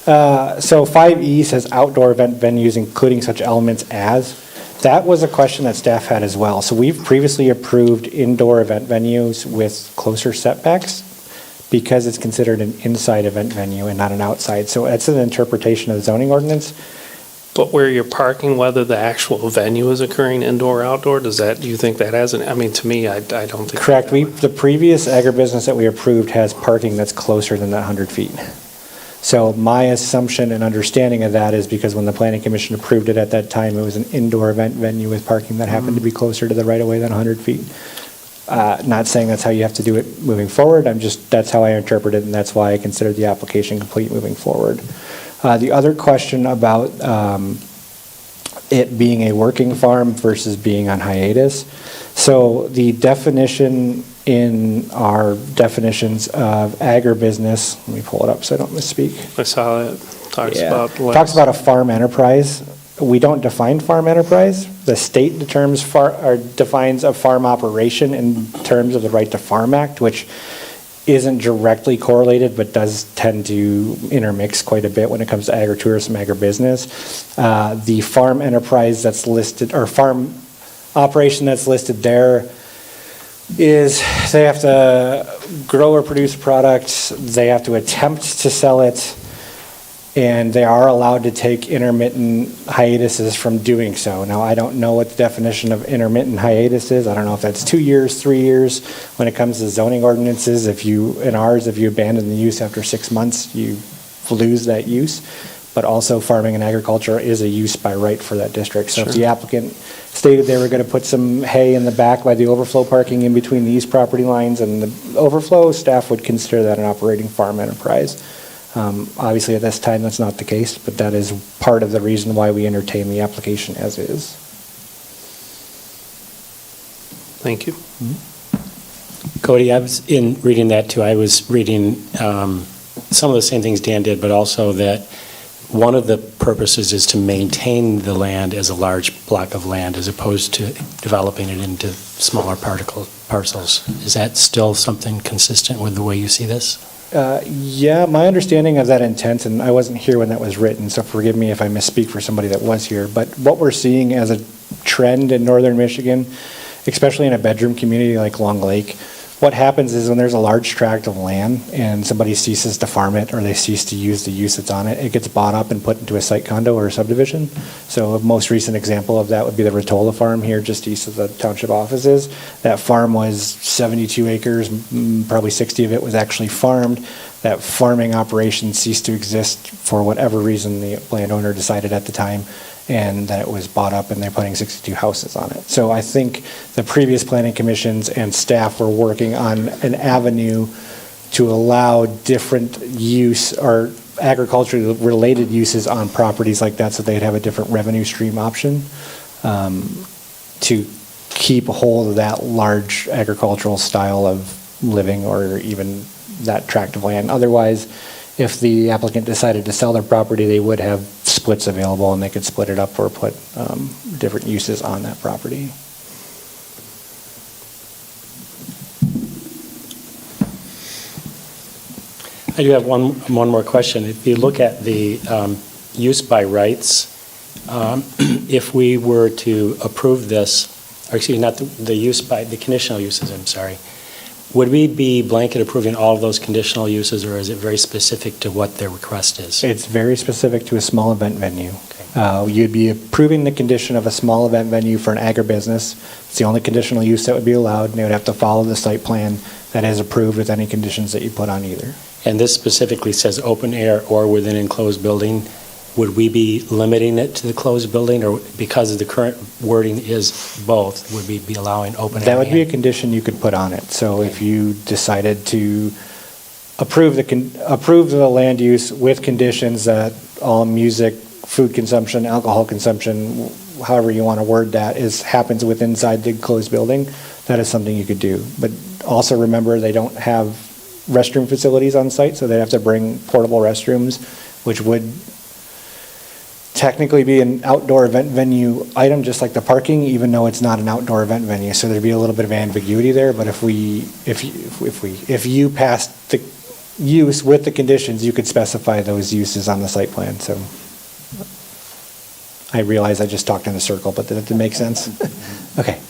So 5E says outdoor event venues, including such elements as. That was a question that staff had as well. So we've previously approved indoor event venues with closer setbacks because it's considered an inside event venue and not an outside. So it's an interpretation of the zoning ordinance. But where you're parking, whether the actual venue is occurring indoor or outdoor, do you think that has I mean, to me, I don't think. Correct. The previous agribusiness that we approved has parking that's closer than that 100 feet. So my assumption and understanding of that is because when the planning commission approved it at that time, it was an indoor event venue with parking that happened to be closer to the right of way than 100 feet. Not saying that's how you have to do it moving forward. That's how I interpret it, and that's why I consider the application complete moving forward. The other question about it being a working farm versus being on hiatus. So the definition in our definitions of agribusiness, let me pull it up so I don't misspeak. I saw it, talks Yeah. about. Talks about a farm enterprise. We don't define farm enterprise. The state defines a farm operation in terms of the Right to Farm Act, which isn't directly correlated, but does tend to intermix quite a bit when it comes to agritourism, agribusiness. The farm enterprise that's listed, or farm operation that's listed there is they have to grow or produce products, they have to attempt to sell it, and they are allowed to take intermittent hiatuses from doing so. Now, I don't know what the definition of intermittent hiatus is. I don't know if that's 2 years, 3 years. When it comes to zoning ordinances, if you abandon the use after 6 months, you lose that use. But also farming and agriculture is a use by right for that district. So if the applicant stated they were going to put some hay in the back by the overflow parking in between these property lines and the overflow, staff would consider that an operating farm enterprise. Obviously, at this time, that's not the case, but that is part of the reason why we entertain the application as is. Thank you. Cody, in reading that too, I was reading some of the same things Dan did, but also that one of the purposes is to maintain the land as a large block of land as opposed to developing it into smaller parcels. Is that still something consistent with the way you see this? Yeah, my understanding of that intent, and I wasn't here when that was written, so forgive me if I misspeak for somebody that was here, but what we're seeing as a trend in northern Michigan, especially in a bedroom community like Long Lake, what happens is when there's a large tract of land and somebody ceases to farm it or they cease to use the use that's on it, it gets bought up and put into a site condo or a subdivision. So a most recent example of that would be the Ratola farm here just east of the township offices. That farm was 72 acres, probably 60 of it was actually farmed. That farming operation ceased to exist for whatever reason the landowner decided at the time, and that it was bought up and they're putting 62 houses on it. So I think the previous planning commissions and staff were working on an avenue to allow different use or agriculturally related uses on properties like that so they'd have a different revenue stream option to keep a hold of that large agricultural style of living or even that tract of land. Otherwise, if the applicant decided to sell their property, they would have splits available and they could split it up or put different uses on that property. I do have one more question. If you look at the use by rights, if we were to approve this, or excuse me, not the conditional uses, I'm sorry, would we be blanket approving all of those conditional uses, or is it very specific to what their request is? It's very specific to a small event venue. Okay. You'd be approving the condition of a small event venue for an agribusiness. It's the only conditional use that would be allowed, and they would have to follow the site plan that is approved with any conditions that you put on either. And this specifically says open air or within enclosed building. Would we be limiting it to the closed building, or because of the current wording is both, would we be allowing open air? That would be a condition you could put on it. So if you decided to approve the land use with conditions that all music, food consumption, alcohol consumption, however you want to word that, happens within inside the closed building, that is something you could do. But also remember, they don't have restroom facilities on site, so they'd have to bring portable restrooms, which would technically be an outdoor event venue item, just like the parking, even though it's not an outdoor event venue. So there'd be a little bit of ambiguity there. But if you passed the use with the conditions, you could specify those uses on the site plan. So I realize I just talked in a circle, but did it make sense? Okay.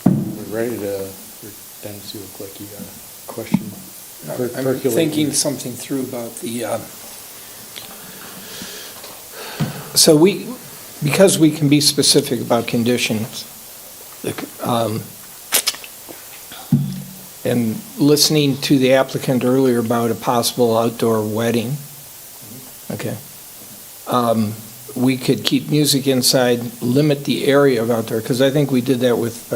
We're ready to, Dennis, you look like you got a question. I'm Percolating. thinking something through about the, so because we can be specific about conditions, and listening to the applicant earlier about a possible outdoor wedding, okay, we could keep music inside, limit the area of outdoor, because I think we did that with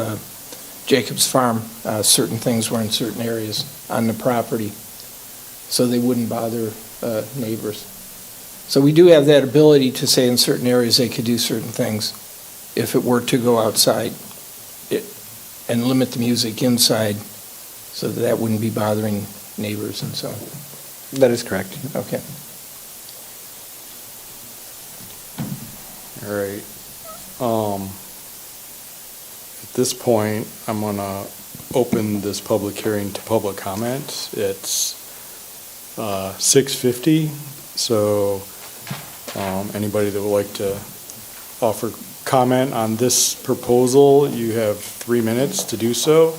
Jacob's Farm. Certain things were in certain areas on the property, so they wouldn't bother neighbors. So we do have that ability to say in certain areas they could do certain things if it were to go outside and limit the music inside so that that wouldn't be bothering neighbors and so on. That is correct. Okay. All right. At this point, I'm gonna open this public hearing to public comment. It's 6:50, so anybody that would like to offer comment on this proposal, you have 3 minutes to do so.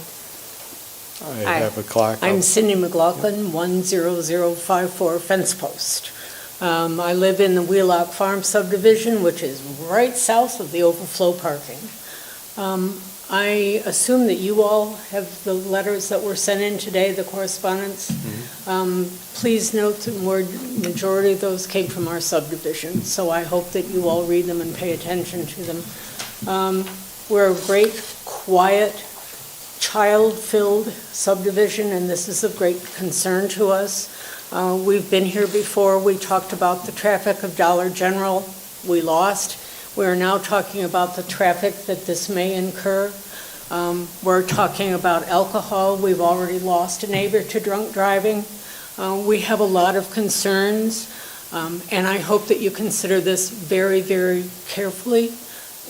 I Hi. have a clock. I'm up. Cindy McLaughlin, 10054 Fence Post. I live in the Wheelock Farm subdivision, which is right south of the overflow parking. I assume that you all have the letters that were sent in today, the correspondence. Please note that majority of those came from our subdivision, so I hope that you all read them and pay attention to them. We're a great, quiet, child-filled subdivision, and this is of great concern to us. We've been here before. We talked about the traffic of Dollar General. We lost. We're now talking about the traffic that this may incur. We're talking about alcohol. We've already lost a neighbor to drunk driving. We have a lot of concerns, and I hope that you consider this very, very carefully.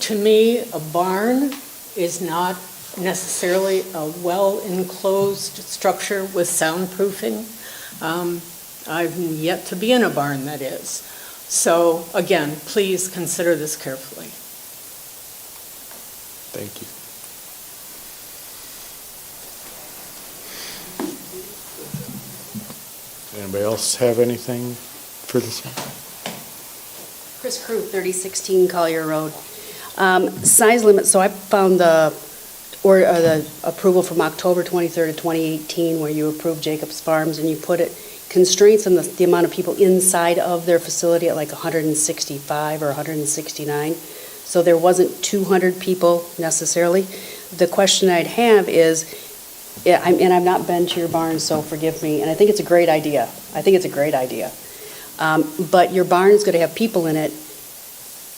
To me, a barn is not necessarily a well-enclosed structure with soundproofing. I've yet to be in a barn, that is. So, again, please consider this carefully. Thank you. Anybody else have anything for this? Chris Crew, 3016 Collier Road. Size limit, so I found the approval from October 23rd of 2018, where you approved Jacob's Farms, and you put it, constraints on the amount of people inside of their facility at like 165 or 169. So there wasn't 200 people necessarily. The question I'd have is, and I've not been to your barn, so forgive me, and I think it's a great idea. But your barn is going to have people in it.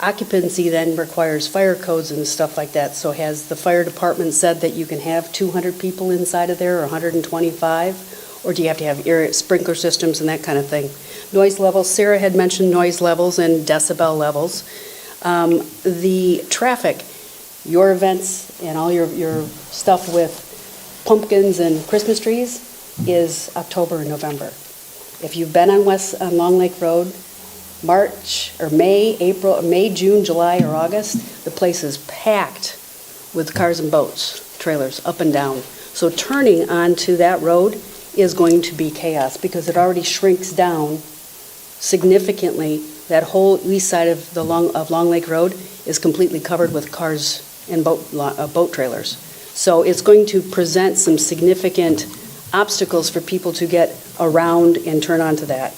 Occupancy then requires fire codes and stuff like that. So has the fire department said that you can have 200 people inside of there or 125? Or do you have to have sprinkler systems and that kind of thing? Noise levels, Sarah had mentioned noise levels and decibel levels. The traffic, your events and all your stuff with pumpkins and Christmas trees is October and November. If you've been on Long Lake Road, March or May, June, July, or August, the place is packed with cars and boats, trailers, up and down. So turning onto that road is going to be chaos because it already shrinks down significantly. That whole east side of Long Lake Road is completely covered with cars and boat trailers. So it's going to present some significant obstacles for people to get around and turn onto that.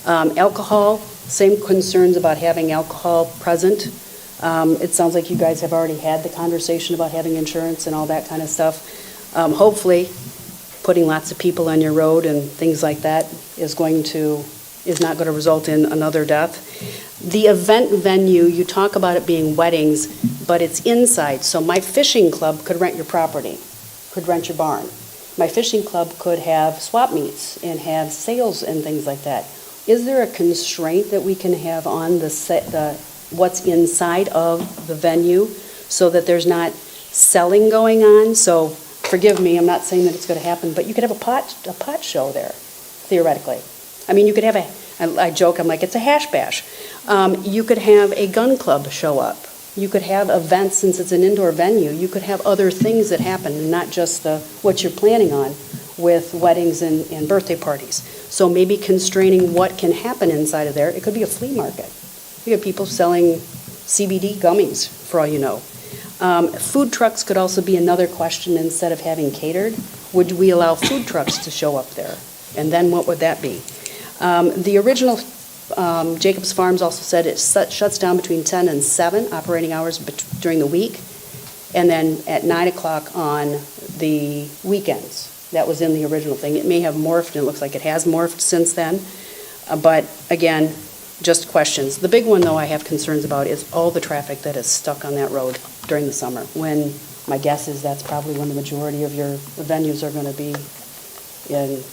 Alcohol, same concerns about having alcohol present. It sounds like you guys have already had the conversation about having insurance and all that kind of stuff. Hopefully, putting lots of people on your road and things like that is not going to result in another death. The event venue, you talk about it being weddings, but it's inside. So my fishing club could rent your property, could rent your barn. My fishing club could have swap meets and have sales and things like that. Is there a constraint that we can have on what's inside of the venue so that there's not selling going on? So forgive me, I'm not saying that it's going to happen, but you could have a pot show there, theoretically. I mean, you could have I joke, I'm like, it's a hash bash. You could have a gun club show up. You could have events, since it's an indoor venue. You could have other things that happen, and not just what you're planning on with weddings and birthday parties. So maybe constraining what can happen inside of there. It could be a flea market. You have people selling CBD gummies, for all you know. Food trucks could also be another question. Instead of having catered, would we allow food trucks to show up there? And then what would that be? The original Jacobs Farms also said it shuts down between 10 and 7, operating hours during the week, and then at 9 o'clock on the weekends. That was in the original thing. It may have morphed, and it looks like it has morphed since then. But again, just questions. The big one, though, I have concerns about is all the traffic that is stuck on that road during the summer, when my guess is that's probably when the majority of your venues are going to be in.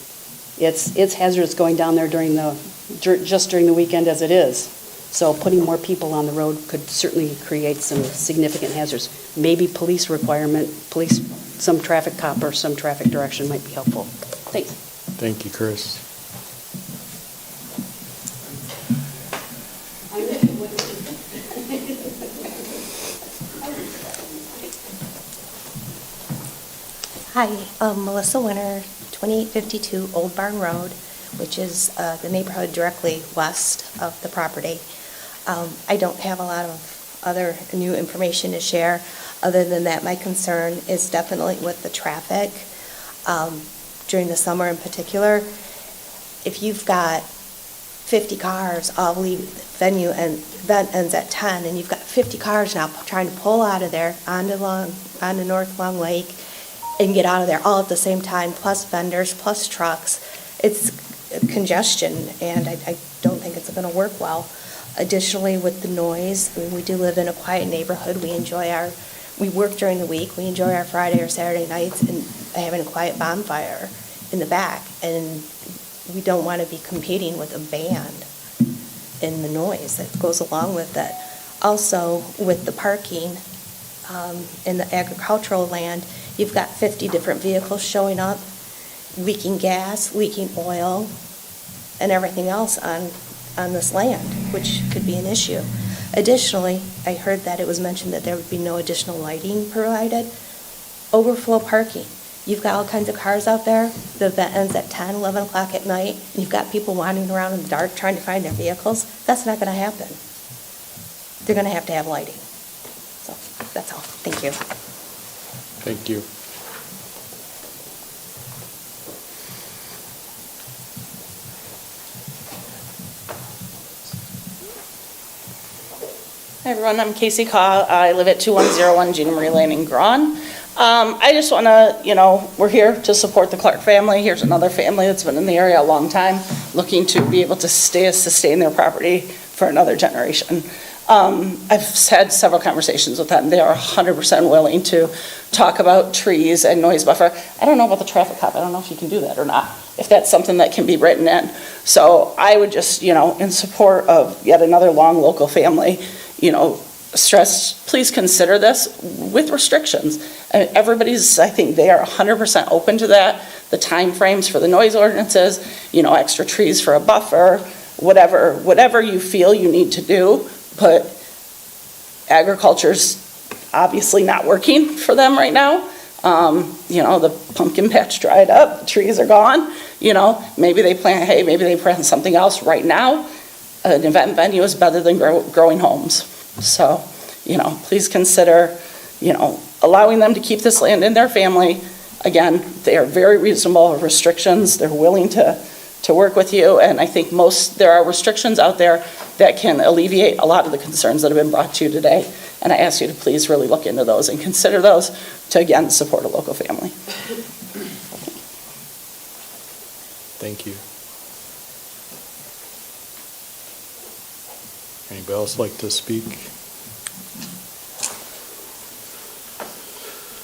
It's hazardous going down there just during the weekend as it is. So putting more people on the road could certainly create some significant hazards. Maybe police requirement, some traffic cop or some traffic direction might be helpful. Thanks. Thank you, Chris. Hi, Melissa Winter, 2852 Old Barn Road, which is the neighborhood directly west of the property. I don't have a lot of other new information to share. Other than that, my concern is definitely with the traffic during the summer in particular. If you've got 50 cars all leave the venue and event ends at 10, and you've got 50 cars now trying to pull out of there onto North Long Lake and get out of there all at the same time, plus vendors, plus trucks, it's congestion, and I don't think it's going to work well. Additionally, with the noise, I mean, we do live in a quiet neighborhood. We work during the week. We enjoy our Friday or Saturday nights and having a quiet bonfire in the back, and we don't want to be competing with a band and the noise that goes along with that. Also, with the parking in the agricultural land, you've got 50 different vehicles showing up, leaking gas, leaking oil, and everything else on this land, which could be an issue. Additionally, I heard that it was mentioned that there would be no additional lighting provided. Overflow parking. You've got all kinds of cars out there. The event ends at 10, 11 o'clock at night, and you've got people wandering around in the dark trying to find their vehicles. That's not going to happen. They're going to have lighting. So that's all. Thank you. Thank you. Hi everyone, I'm Casey Caw. I live at 2101 Gina Marie Lane in Grawn. I just want to, we're here to support the Clark family. Here's another family that's been in the area a long time, looking to be able to sustain their property for another generation. I've had several conversations with them. They are 100% willing to talk about trees and noise buffer. I don't know about the traffic cop. I don't know if you can do that or not, if that's something that can be written in. So I would just, in support of yet another long local family, stress, please consider this with restrictions. Everybody's, I think they are 100% open to that. The timeframes for the noise ordinances, extra trees for a buffer, whatever you feel you need to do. But agriculture's obviously not working for them right now. The pumpkin patch dried up, the trees are gone. Maybe they plant hay, maybe they plant something else. Right now, an event venue is better than growing homes. So, please consider, allowing them to keep this land in their family. Again, they are very reasonable restrictions. They're willing to work with you, and I think there are restrictions out there that can alleviate a lot of the concerns that have been brought to you today. And I ask you to please really look into those and consider those to, again, support a local family. Thank you. Anybody else like to speak?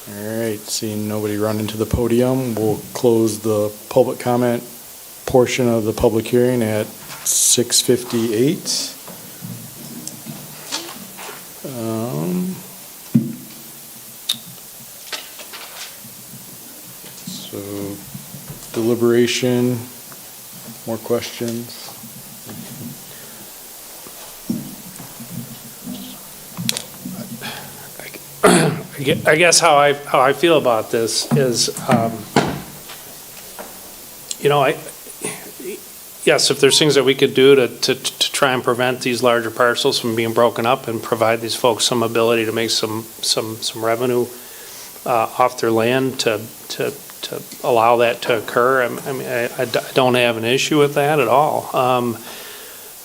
All right, seeing nobody run into the podium, we'll close the public comment portion of the public hearing at 6:58. So deliberation, more questions? I guess how I feel about this is, yes, if there's things that we could do to try and prevent these larger parcels from being broken up and provide these folks some ability to make some revenue off their land to allow that to occur, I mean, I don't have an issue with that at all.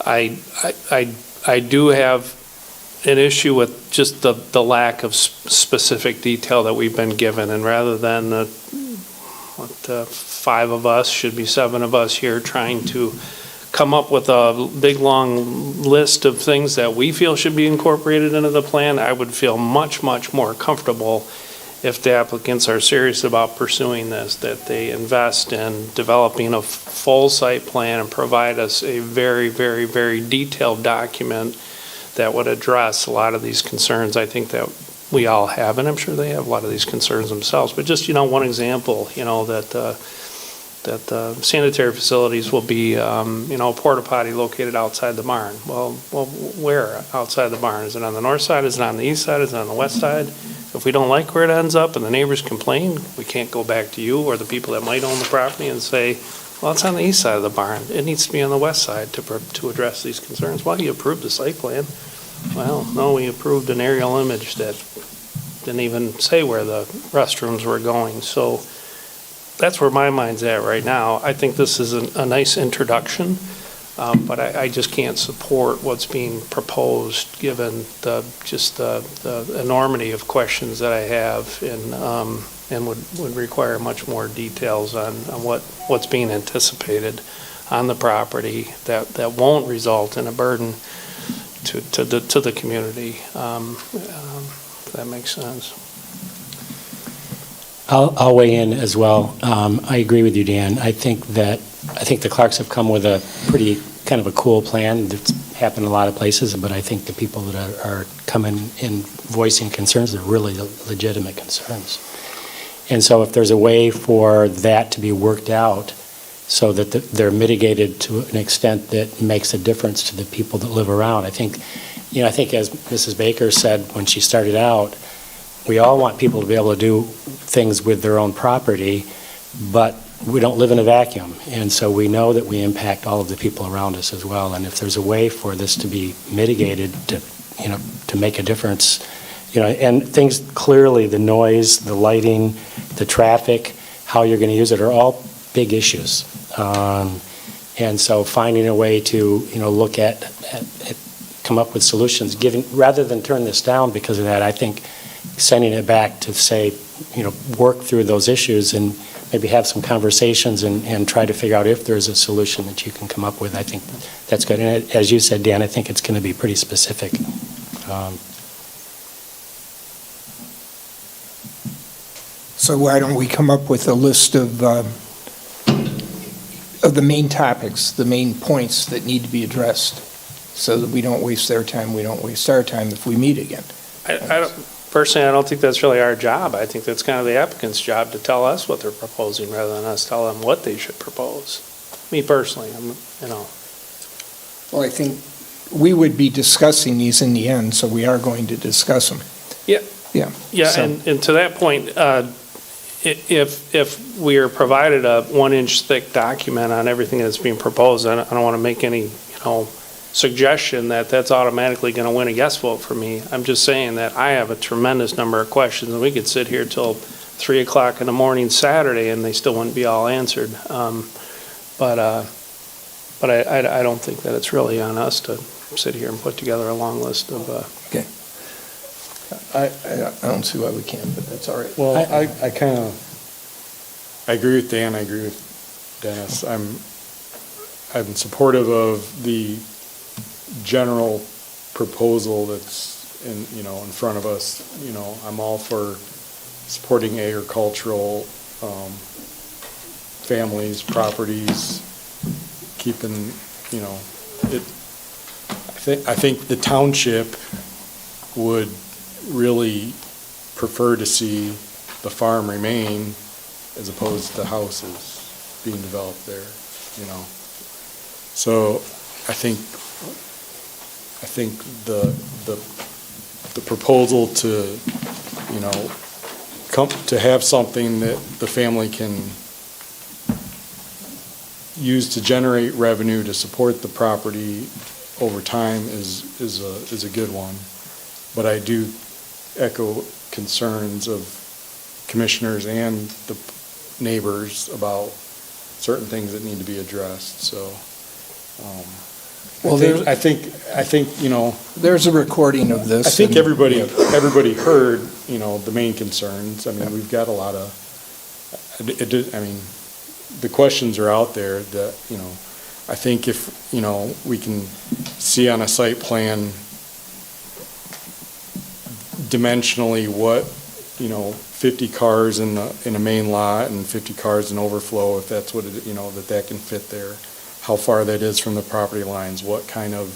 I do have an issue with just the lack of specific detail that we've been given, and rather than five of us, should be seven of us here trying to come up with a big, long list of things that we feel should be incorporated into the plan, I would feel much, much more comfortable if the applicants are serious about pursuing this, that they invest in developing a full site plan and provide us a very, very, very detailed document that would address a lot of these concerns I think that we all have, and I'm sure they have a lot of these concerns themselves. But just, one example, that sanitary facilities will be, a porta potty located outside the barn. Well, where outside the barn? Is it on the north side? Is it on the east side? Is it on the west side? If we don't like where it ends up and the neighbors complain, we can't go back to you or the people that might own the property and say, well, it's on the east side of the barn. It needs to be on the west side to address these concerns. Well, you approved the site plan. Well, no, we approved an aerial image that didn't even say where the restrooms were going. So that's where my mind's at right now. I think this is a nice introduction, but I just can't support what's being proposed, given the enormity of questions that I have, and would require much more details on what's being anticipated on the property that won't result in a burden to the community. If that makes sense. I'll weigh in as well. I agree with you, Dan. I think the Clarks have come with a pretty kind of a cool plan that's happened in a lot of places, but I think the people that are coming and voicing concerns are really legitimate concerns. And so if there's a way for that to be worked out so that they're mitigated to an extent that makes a difference to the people that live around, I think as Mrs. Baker said when she started out, we all want people to be able to do things with their own property, but we don't live in a vacuum. And so we know that we impact all of the people around us as well. And if there's a way for this to be mitigated to make a difference, and things clearly, the noise, the lighting, the traffic, how you're going to use it are all big issues. And so finding a way to, look at come up with solutions, rather than turn this down because of that, I think sending it back to say, work through those issues and maybe have some conversations and try to figure out if there's a solution that you can come up with. I think that's good. And as you said, Dan, I think it's going to be pretty specific. So why don't we come up with a list of the main topics, the main points that need to be addressed, so that we don't waste their time, we don't waste our time if we meet again? Personally, I don't think that's really our job. I think that's kind of the applicant's job to tell us what they're proposing rather than us tell them what they should propose. Me personally, Well, I think we would be discussing these in the end, so we are going to discuss them. Yeah. Yeah. Yeah, So- and to that point, if we are provided a 1-inch thick document on everything that's being proposed, I don't want to make any, suggestion that that's automatically going to win a yes vote for me. I'm just saying that I have a tremendous number of questions, and we could sit here till 3 o'clock in the morning Saturday, and they still wouldn't be all answered. But I don't think that it's really on us to sit here and put together a long list of. Okay. I don't see why we can, but that's all right. Well, I agree with Dan, I agree with Dennis. I'm supportive of the general proposal that's in front of us. I'm all for supporting agricultural families, properties, keeping, it. I think the township would really prefer to see the farm remain as opposed to houses being developed there, So I think the proposal to you know, to have something that the family can use to generate revenue to support the property over time is a good one. But I do echo concerns of commissioners and the neighbors about certain things that need to be addressed, so. Well, I think, you know, There's a recording of this. I think and- everybody heard, you know, the main concerns. I mean, we've got a lot of, I mean, the questions are out there that, you know, I think if, you know, we can see on a site plan dimensionally what, you know, 50 cars in a main lot and 50 cars in overflow, if that's what it, you know, that can fit there, how far that is from the property lines, what kind of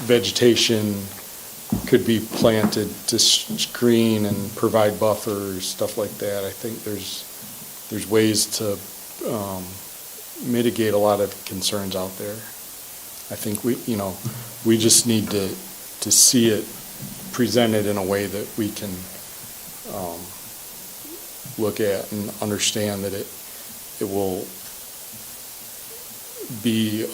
vegetation could be planted to screen and provide buffers, stuff like that. I think there's ways to mitigate a lot of concerns out there. I think we just need to see it presented in a way that we can look at and understand that it will be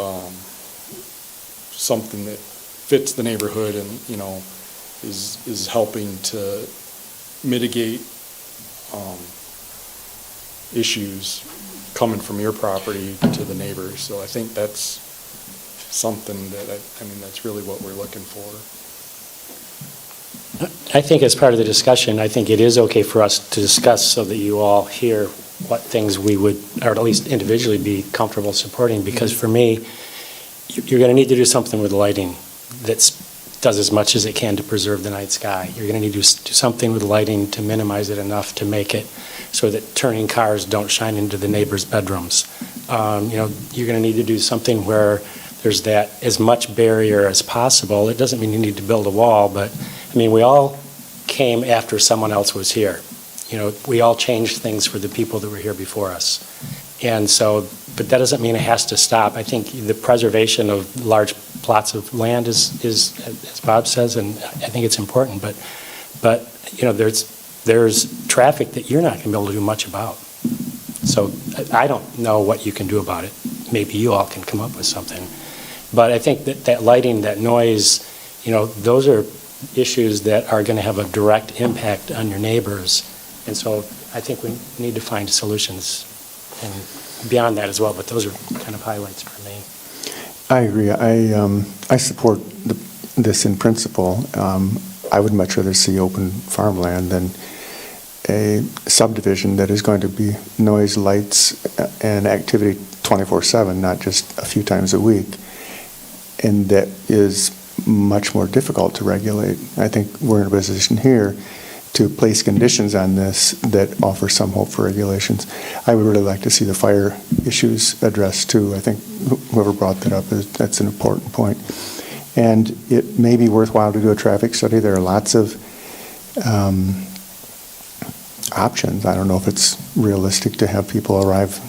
something that fits the neighborhood and, you know, is helping to mitigate issues coming from your property to the neighbors. So I think that's something that, I mean, that's really what we're looking for. I think as part of the discussion, I think it is okay for us to discuss so that you all hear what things we would, or at least individually, be comfortable supporting. Because for me, you're going to need to do something with lighting that does as much as it can to preserve the night sky. You're going to need to do something with lighting to minimize it enough to make it so that turning cars don't shine into the neighbors' bedrooms. You know, you're going to need to do something where there's that as much barrier as possible. It doesn't mean you need to build a wall, but I mean, we all came after someone else was here. You know, we all changed things for the people that were here before us. And so, but that doesn't mean it has to stop. I think the preservation of large plots of land is as Bob says, and I think it's important, but you know, there's traffic that you're not going to be able to do much about. So I don't know what you can do about it. Maybe you all can come up with something. But I think that lighting, that noise, you know, those are issues that are going to have a direct impact on your neighbors. And so I think we need to find solutions and beyond that as well, but those are kind of highlights for me. I agree. I support this in principle. I would much rather see open farmland than a subdivision that is going to be noise, lights, and activity 24/7, not just a few times a week, and that is much more difficult to regulate. I think we're in a position here to place conditions on this that offer some hope for regulations. I would really like to see the fire issues addressed too. I think whoever brought that up, that's an important point. And it may be worthwhile to do a traffic study. There are lots of options. I don't know if it's realistic to have people arrive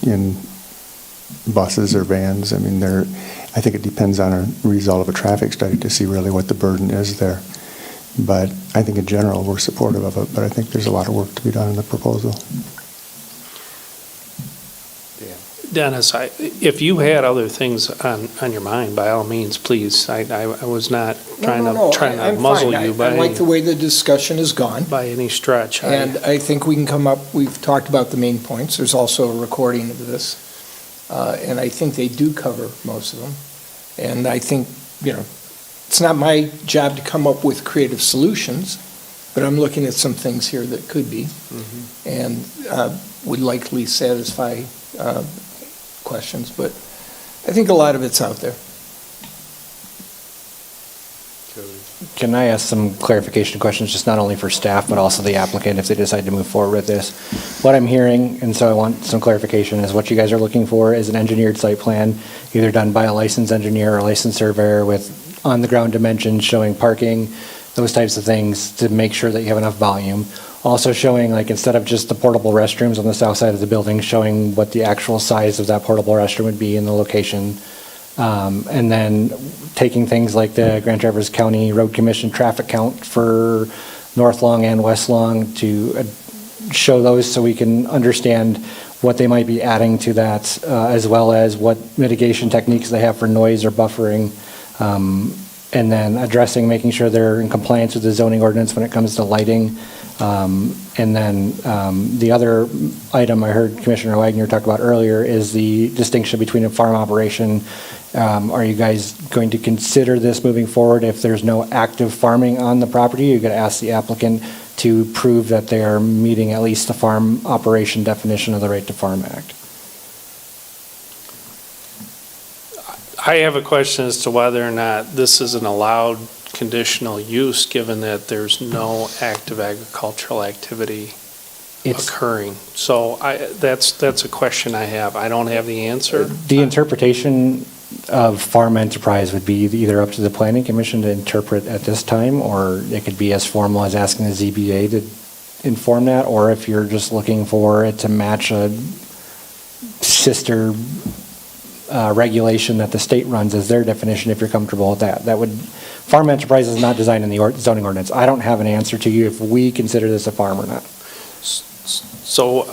in buses or vans. I mean, I think it depends on a result of a traffic study to see really what the burden is there. But I think in general, we're supportive of it, but I think there's a lot of work to be done in the proposal. Dennis, if you had other things on your mind, by all means, please. I was not trying to muzzle you by I like the way the discussion has gone. By any stretch. And I think we can come up, we've talked about the main points. There's also a recording of this. And I think they do cover most of them. And I think, you know, it's not my job to come up with creative solutions, but I'm looking at some things here that could be and would likely satisfy questions. But I think a lot of it's out there. Can I ask some clarification questions, just not only for staff, but also the applicant, if they decide to move forward with this? What I'm hearing, and so I want some clarification, is what you guys are looking for is an engineered site plan, either done by a licensed engineer or a licensed surveyor with on-the-ground dimensions showing parking, those types of things, to make sure that you have enough volume. Also showing, like, instead of just the portable restrooms on the south side of the building, showing what the actual size of that portable restroom would be in the location. And then taking things like the Grand Traverse County Road Commission traffic count for North Long and West Long to show those so we can understand what they might be adding to that, as well as what mitigation techniques they have for noise or buffering, and then addressing, making sure they're in compliance with the zoning ordinance when it comes to lighting. And then the other item I heard Commissioner Wagner talk about earlier is the distinction between a farm operation. Are you guys going to consider this moving forward if there's no active farming on the property? You're going to ask the applicant to prove that they are meeting at least the farm operation definition of the Right to Farm Act. I have a question as to whether or not this is an allowed conditional use, given that there's no active agricultural activity occurring. So that's a question I have. I don't have the answer. The interpretation of farm enterprise would be either up to the planning commission to interpret at this time, or it could be as formal as asking the ZBA to inform that, or if you're just looking for it to match a sister regulation that the state runs as their definition, if you're comfortable with that. Farm enterprise is not designed in the zoning ordinance. I don't have an answer to you if we consider this a farm or not. So,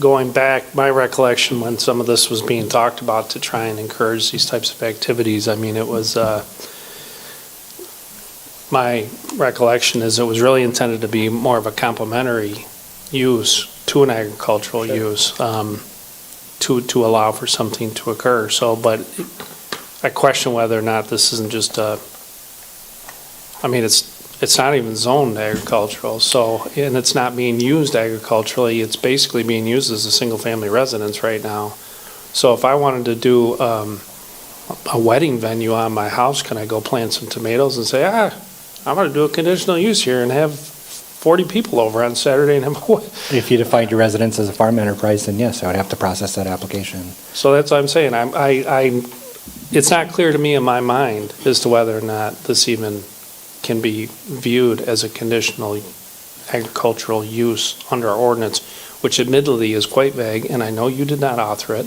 going back, my recollection when some of this was being talked about to try and encourage these types of activities, I mean, it was, my recollection is it was really intended to be more of a complementary use to an agricultural use, to allow for something to occur. So, but I question whether or not this isn't just it's not even zoned agricultural, so, and it's not being used agriculturally, it's basically being used as a single-family residence right now. So if I wanted to do a wedding venue on my house, can I go plant some tomatoes and say, I'm gonna do a conditional use here and have 40 people over on Saturday and If you defined your residence as a farm enterprise, then yes, I would have to process that application. So that's what I'm saying, it's not clear to me in my mind as to whether or not this even can be viewed as a conditional agricultural use under our ordinance, which admittedly is quite vague, and I know you did not author it.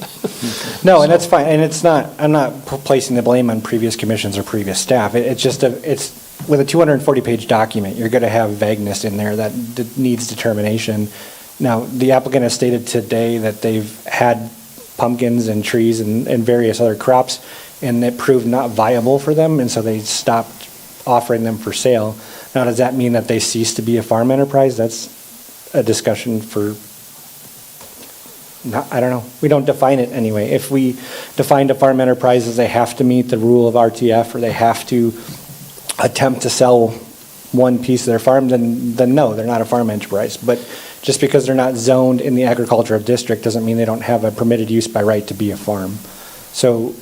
No, and that's fine, and it's not, I'm not placing the blame on previous commissions or previous staff. It's just it's with a 240-page document, you're going to have vagueness in there that needs determination. Now, the applicant has stated today that they've had pumpkins and trees and various other crops, and it proved not viable for them, and so they stopped offering them for sale. Now, does that mean that they cease to be a farm enterprise? That's a discussion for, I don't know. We don't define it anyway. If we defined a farm enterprise as they have to meet the rule of RTF, or they have to attempt to sell one piece of their farm, then no, they're not a farm enterprise. But just because they're not zoned in the agricultural district doesn't mean they don't have a permitted use by right to be a farm. So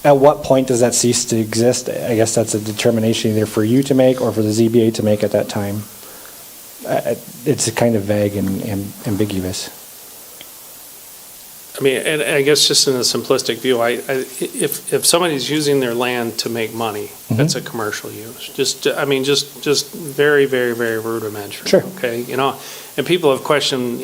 at what point does that cease to exist? I guess that's a determination either for you to make or for the ZBA to make at that time. It's kind of vague and ambiguous. I mean, and I guess just in a simplistic view, if somebody's using their land to make money, that's a commercial use. Just very, very, very rudimentary. Sure. Okay, and people have questioned,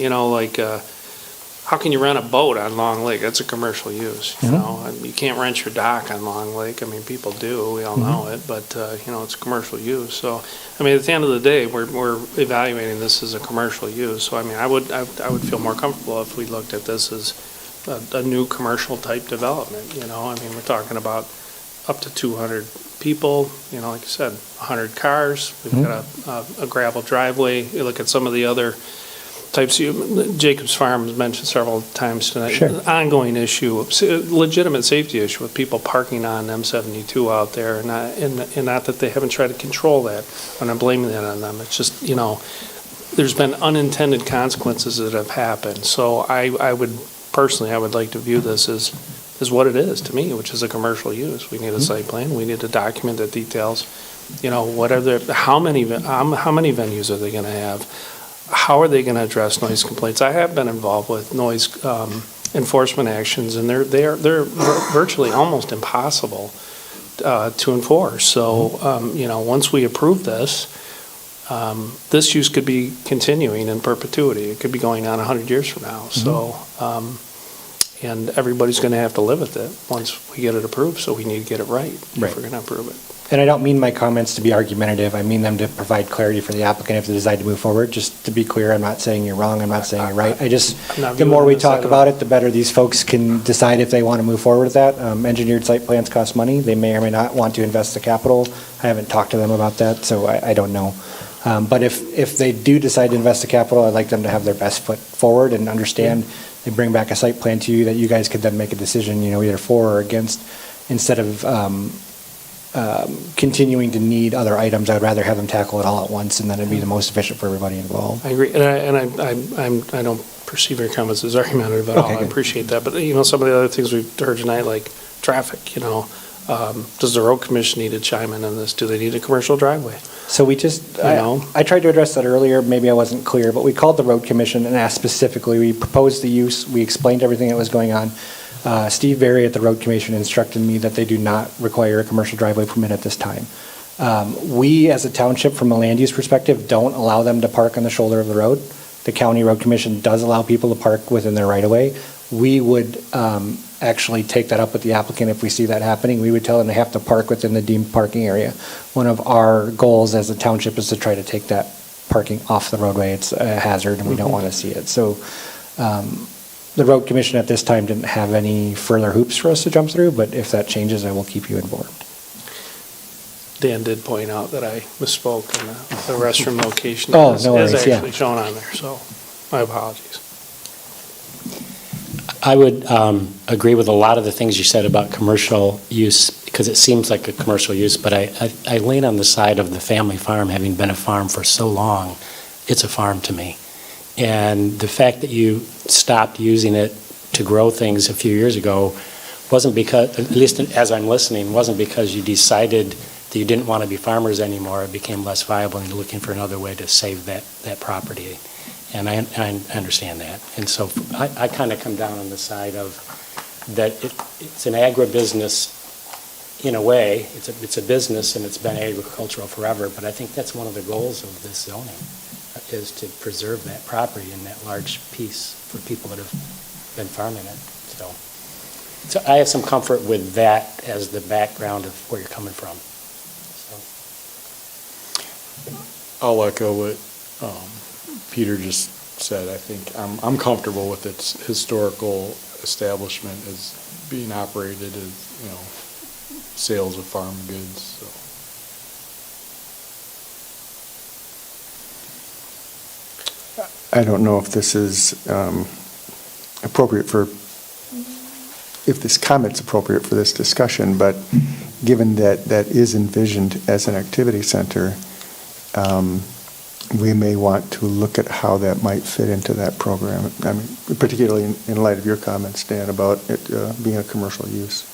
how can you rent a boat on Long Lake? That's a commercial use, you know. You can't rent your dock on Long Lake. I mean, people do, we all know it, but, it's commercial use. So, I mean, at the end of the day, we're evaluating this as a commercial use. So, I mean, I would feel more comfortable if we looked at this as a new commercial type development, I mean, we're talking about up to 200 people, like I said, 100 cars. We've got a gravel driveway. You look at some of the other types, Jacob's Farm was mentioned several times tonight. Sure. Ongoing issue, legitimate safety issue with people parking on M72 out there, and not that they haven't tried to control that, and I'm blaming that on them. It's just, there's been unintended consequences that have happened. So I would like to view this as what it is to me, which is a commercial use. We need a site plan. We need a document that details, how many venues are they going to have? How are they going to address noise complaints? I have been involved with noise enforcement actions, and they're virtually almost impossible to enforce. So, once we approve this, this use could be continuing in perpetuity. It could be going on 100 years from now. So, and everybody's going to have to live with it once we get it approved. So we need to get it right if we're going to approve it. And I don't mean my comments to be argumentative, I mean them to provide clarity for the applicant if they decide to move forward. Just to be clear, I'm not saying you're wrong, I'm not saying you're right. I'm not The more viewing we this talk as a- about it, the better these folks can decide if they want to move forward with that. Engineered site plans cost money, they may or may not want to invest the capital. I haven't talked to them about that, so I don't know. But if they do decide to invest the capital, I'd like them to have their best foot forward and understand they bring back a site plan to you that you guys could then make a decision, either for or against, instead of continuing to need other items. I'd rather have them tackle it all at once, and then it'd be the most efficient for everybody involved. I agree, and I don't perceive your comments as argumentative at all. Okay, I good. appreciate that, but, some of the other things we've heard tonight, like traffic, does the road commission need to chime in on this? Do they need a commercial driveway? So we just, know? I tried to address that earlier, maybe I wasn't clear, but we called the road commission and asked specifically, we proposed the use, we explained everything that was going on. Steve Berry at the road commission instructed me that they do not require a commercial driveway permit at this time. We, as a township, from a land use perspective, don't allow them to park on the shoulder of the road. The county road commission does allow people to park within their right of way. We would actually take that up with the applicant if we see that happening. We would tell them they have to park within the deemed parking area. One of our goals as a township is to try to take that parking off the roadway. It's a hazard and we don't want to see it. So the road commission at this time didn't have any further hoops for us to jump through, but if that changes, I will keep you informed. Dan did point out that I misspoke on the restroom location. Oh, is- no worries, Is yeah. actually shown on there, so my apologies. I would agree with a lot of the things you said about commercial use, because it seems like a commercial use, but I lean on the side of the family farm, having been a farm for so long, it's a farm to me. And the fact that you stopped using it to grow things a few years ago wasn't because, at least as I'm listening, wasn't because you decided that you didn't want to be farmers anymore. It became less viable and you're looking for another way to save that property. And I understand that. And so I kind of come down on the side of that it's an agribusiness in a way. It's a business and it's been agricultural forever, but I think that's one of the goals of this zoning, is to preserve that property in that large piece for people that have been farming it. So I have some comfort with that as the background of where you're coming from. I'll echo what Peter just said. I think I'm comfortable with its historical establishment as being operated as, sales of farm goods, so. I don't know if this is appropriate if this comment's appropriate for this discussion, but given that that is envisioned as an activity center, we may want to look at how that might fit into that program. I mean, particularly in light of your comments, Dan, about it being a commercial use.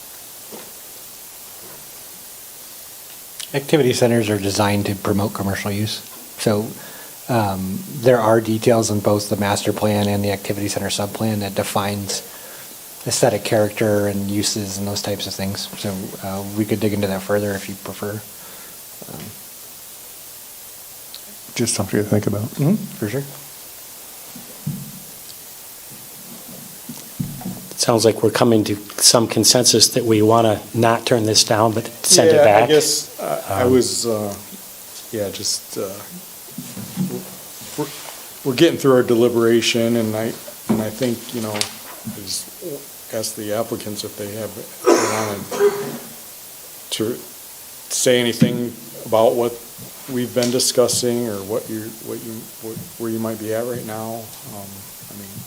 Activity centers are designed to promote commercial use. So there are details in both the master plan and the activity center subplan that defines aesthetic character and uses and those types of things. So we could dig into that further if you prefer. Just something to think about. For sure. It sounds like we're coming to some consensus that we want to not turn this down, but send it back. I guess I was, we're getting through our deliberation, and I think, just ask the applicants if they wanted to say anything about what we've been discussing or where you might be at right now.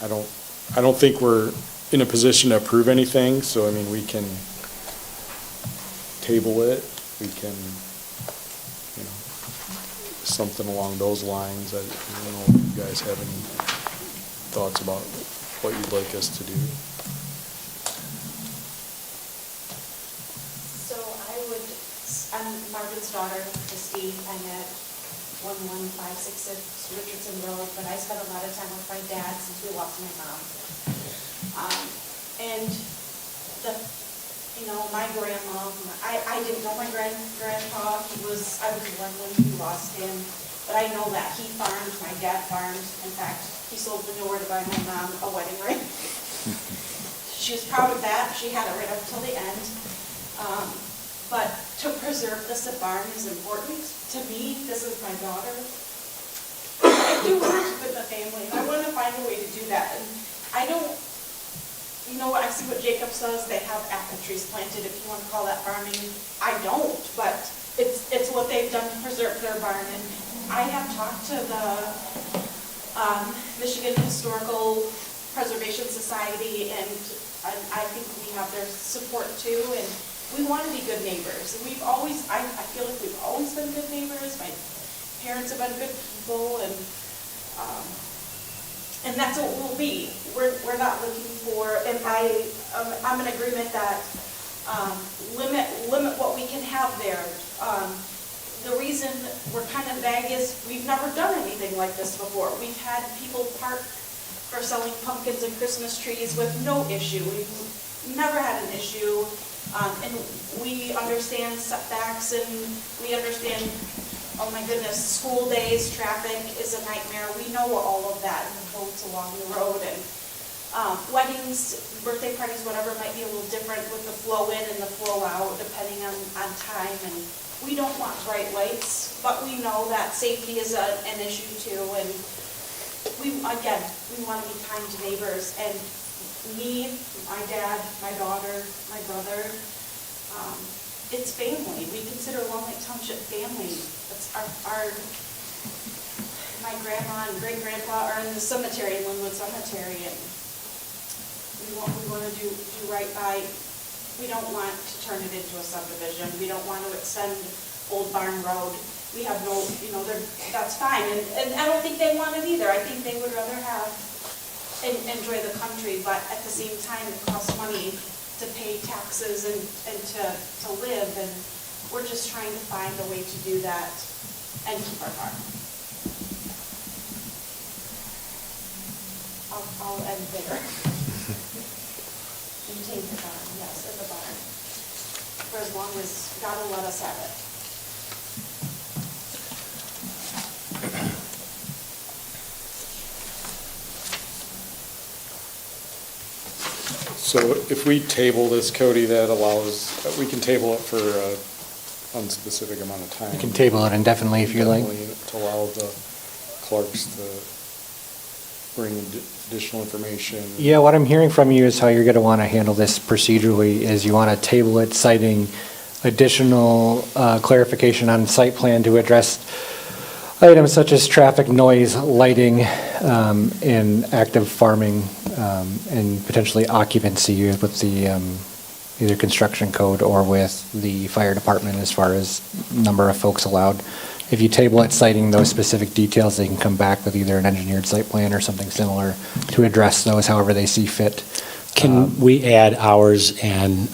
I don't think we're in a position to approve anything, so we can table it. We can, something along those lines. I don't know if you guys have any thoughts about what you'd like us to do. So I'm Marvin's daughter, Christy. I'm at 11566 Richardson Road, but I spent a lot of time with my dad since we lost my mom. And my grandma, I didn't know my grandpa. I was one when we lost him, but I know that he farmed, my dad farmed. In fact, he sold manure to buy my mom a wedding ring. She was proud of that. She had it right up till the end. but to preserve this barn is important. To me, this is my daughter. I do want to keep it in the family, and I want to find a way to do that. And I don't, I see what Jacob says, they have apple trees planted, if you want to call that farming. I don't, but it's what they've done to preserve their barn. And I have talked to the Michigan Historical Preservation Society, and I think we have their support too, and we want to be good neighbors. We've always, I feel like we've always been good neighbors. My parents have been good people, and that's what we'll be. We're not looking for, and I'm in agreement that limit what we can have there. The reason we're kind of vague is we've never done anything like this before. We've had people park for selling pumpkins and Christmas trees with no issue. We've never had an issue, and we understand setbacks, and we understand, oh my goodness, school days, traffic is a nightmare. We know all of that, and the boats along the road, and weddings, birthday parties, whatever, might be a little different with the flow in and the flow out, depending on time. And we don't want bright lights, but we know that safety is an issue too. And we want to be kind to neighbors. And me, my dad, my daughter, my brother, it's family. We consider Long Lake Township family. It's my grandma and great grandpa are in the cemetery, Linwood Cemetery, and we want to do right by. We don't want to turn it into a subdivision. We don't want to extend Old Barn Road. We have no, that's fine. And I don't think they want it either. I think they would rather have and enjoy the country, but at the same time, it costs money to pay taxes and to live. And we're just trying to find a way to do that and keep our farm. I'll end there. Maintain the barn, yes, in the barn, for as long as God will let us have it. So if we table this, Cody, that allows, we can table it for an unspecific amount of time. You can table it indefinitely if you like. Indefinitely to allow the clerks to bring additional information. Yeah, what I'm hearing from you is how you're going to want to handle this procedurally is you want to table it citing additional clarification on site plan to address items such as traffic, noise, lighting, and active farming, and potentially occupancy with the either construction code or with the fire department as far as number of folks allowed. If you table it citing those specific details, they can come back with either an engineered site plan or something similar to address those however they see fit. Can we add hours and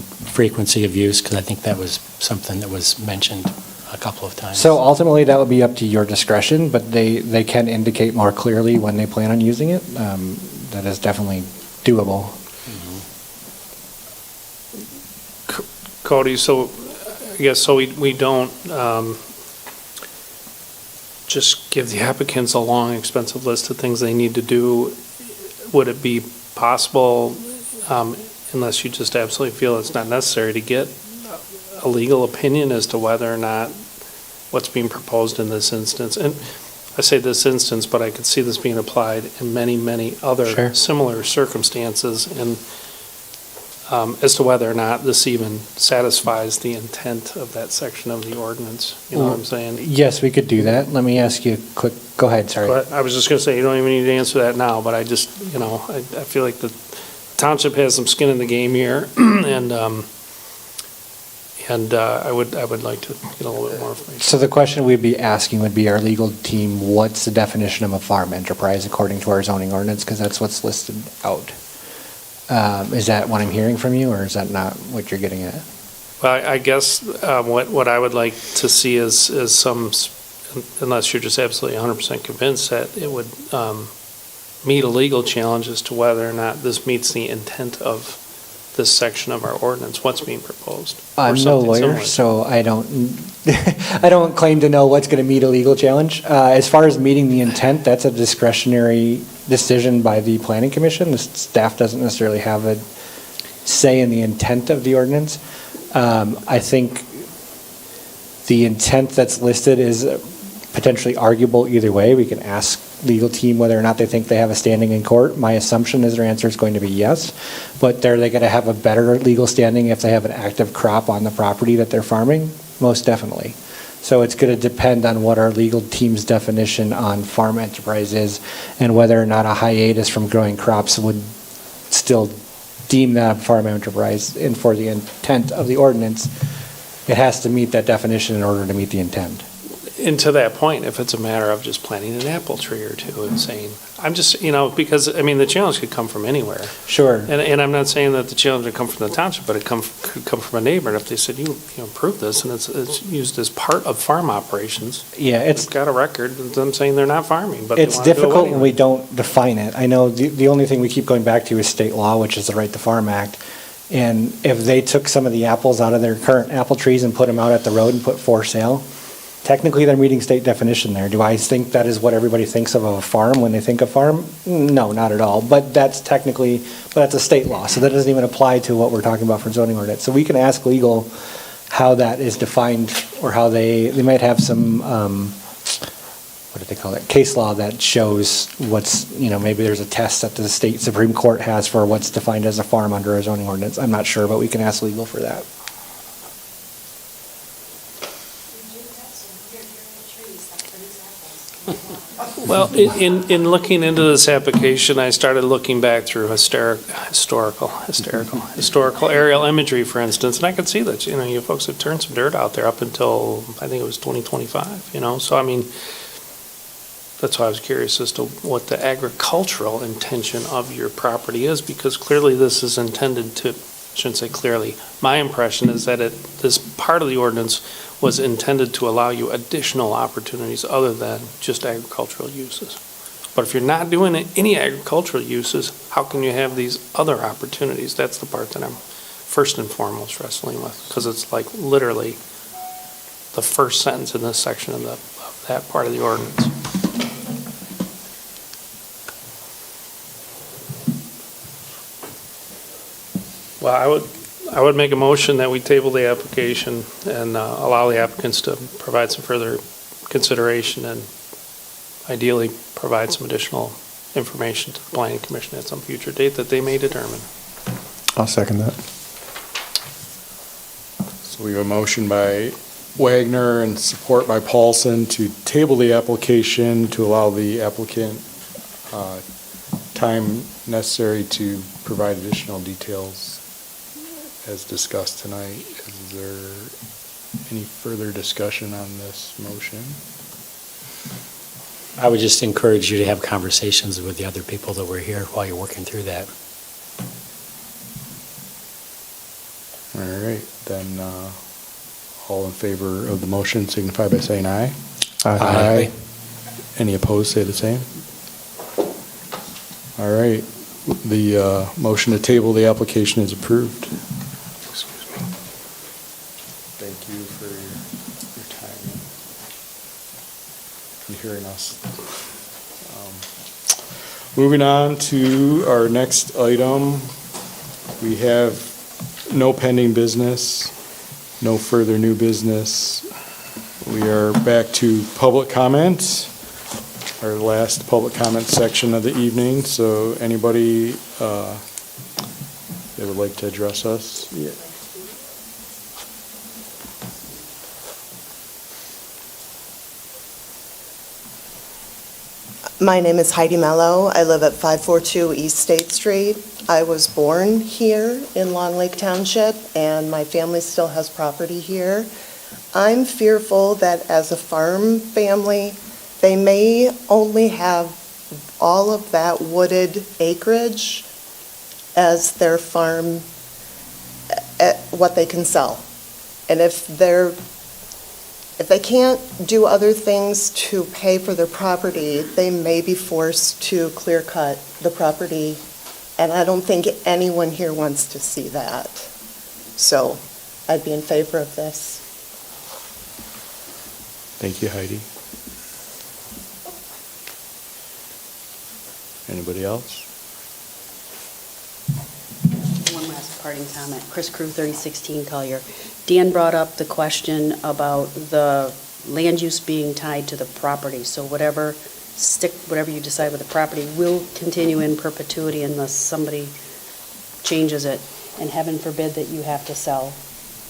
frequency of use? Because I think that was something that was mentioned a couple of times. So ultimately, that would be up to your discretion, but they can indicate more clearly when they plan on using it. That is definitely doable. Cody, so I guess so we don't just give the applicants a long, expensive list of things they need to do. Would it be possible, unless you just absolutely feel it's not necessary, to get a legal opinion as to whether or not what's being proposed in this instance? And I say this instance, but I could see this being applied in many, many other similar circumstances, and as to whether or not this even satisfies the intent of that section of the ordinance. You know what I'm saying? Yes, we could do that. Let me ask you a quick, go ahead, sorry. But I was just going to say, you don't even need to answer that now, but I just, I feel like the township has some skin in the game here, and I would like to get a little bit more information. So the question we'd be asking would be our legal team, what's the definition of a farm enterprise according to our zoning ordinance? Because that's what's listed out. Is that what I'm hearing from you, or is that not what you're getting at? Well, I guess what I would like to see is some, unless you're just absolutely 100% convinced that it would meet a legal challenge as to whether or not this meets the intent of this section of our ordinance, what's being proposed. I'm no lawyer, so I don't I don't claim to know what's going to meet a legal challenge. As far as meeting the intent, that's a discretionary decision by the planning commission. The staff doesn't necessarily have a say in the intent of the ordinance. I think the intent that's listed is potentially arguable either way. We can ask legal team whether or not they think they have a standing in court. My assumption is their answer is going to be yes, but are they going to have a better legal standing if they have an active crop on the property that they're farming? Most definitely. So it's going to depend on what our legal team's definition on farm enterprise is and whether or not a hiatus from growing crops would still deem that a farm enterprise. And for the intent of the ordinance, it has to meet that definition in order to meet the intent. And to that point, if it's a matter of just planting an apple tree or two and saying, I'm just, because, I mean, the challenge could come from anywhere. Sure. And I'm not saying that the challenge would come from the township, but it could come from a neighbor. And if they said, you improve this and it's used as part of farm operations. Yeah, it's got a record of them saying they're not farming, but they It's want to do it difficult when anyway. we don't define it. I know the only thing we keep going back to is state law, which is the Right to Farm Act. And if they took some of the apples out of their current apple trees and put them out at the road and put for sale, technically they're meeting state definition there. Do I think that is what everybody thinks of a farm when they think of farm? No, not at all. But that's a state law, so that doesn't even apply to what we're talking about for zoning ordinance. So we can ask legal how that is defined, or how they might have some, what do they call it, case law that shows what's, maybe there's a test that the state Supreme Court has for what's defined as a farm under a zoning ordinance. I'm not sure, but we can ask legal for that. Well, in looking into this application, I started looking back through historical aerial imagery, for instance, and I could see that, you folks have turned some dirt out there up until, I think it was 2025, so I mean, that's why I was curious as to what the agricultural intention of your property is, because clearly this is intended to, I shouldn't say clearly, my impression is that this part of the ordinance was intended to allow you additional opportunities other than just agricultural uses. But if you're not doing any agricultural uses, how can you have these other opportunities? That's the part that I'm first and foremost wrestling with, because it's like literally the first sentence in this section of that part of the ordinance. Well, I would make a motion that we table the application and allow the applicants to provide some further consideration and ideally provide some additional information to the planning commission at some future date that they may determine. I'll second that. So we have a motion by Wagner and support by Paulson to table the application to allow the applicant time necessary to provide additional details as discussed tonight. Is there any further discussion on this motion? I would just encourage you to have conversations with the other people that were here while you're working through that. All right, then all in favor of the motion signify by saying aye. Aye. Any opposed, say the same. All right, the motion to table the application is approved. Excuse me. Thank you for your time and hearing us. Moving on to our next item, we have no pending business, no further new business. We are back to public comment, our last public comment section of the evening. So anybody that would like to address us? Yeah. My name is Heidi Mello. I live at 542 East State Street. I was born here in Long Lake Township, and my family still has property here. I'm fearful that as a farm family, they may only have all of that wooded acreage as their farm, what they can sell. And if they can't do other things to pay for their property, they may be forced to clear cut the property. And I don't think anyone here wants to see that. So I'd be in favor of this. Thank you, Heidi. Anybody else? One last parting comment. Chris Crew, 3016 Collier. Dan brought up the question about the land use being tied to the property. So whatever you decide with the property will continue in perpetuity unless somebody changes it. And heaven forbid that you have to sell.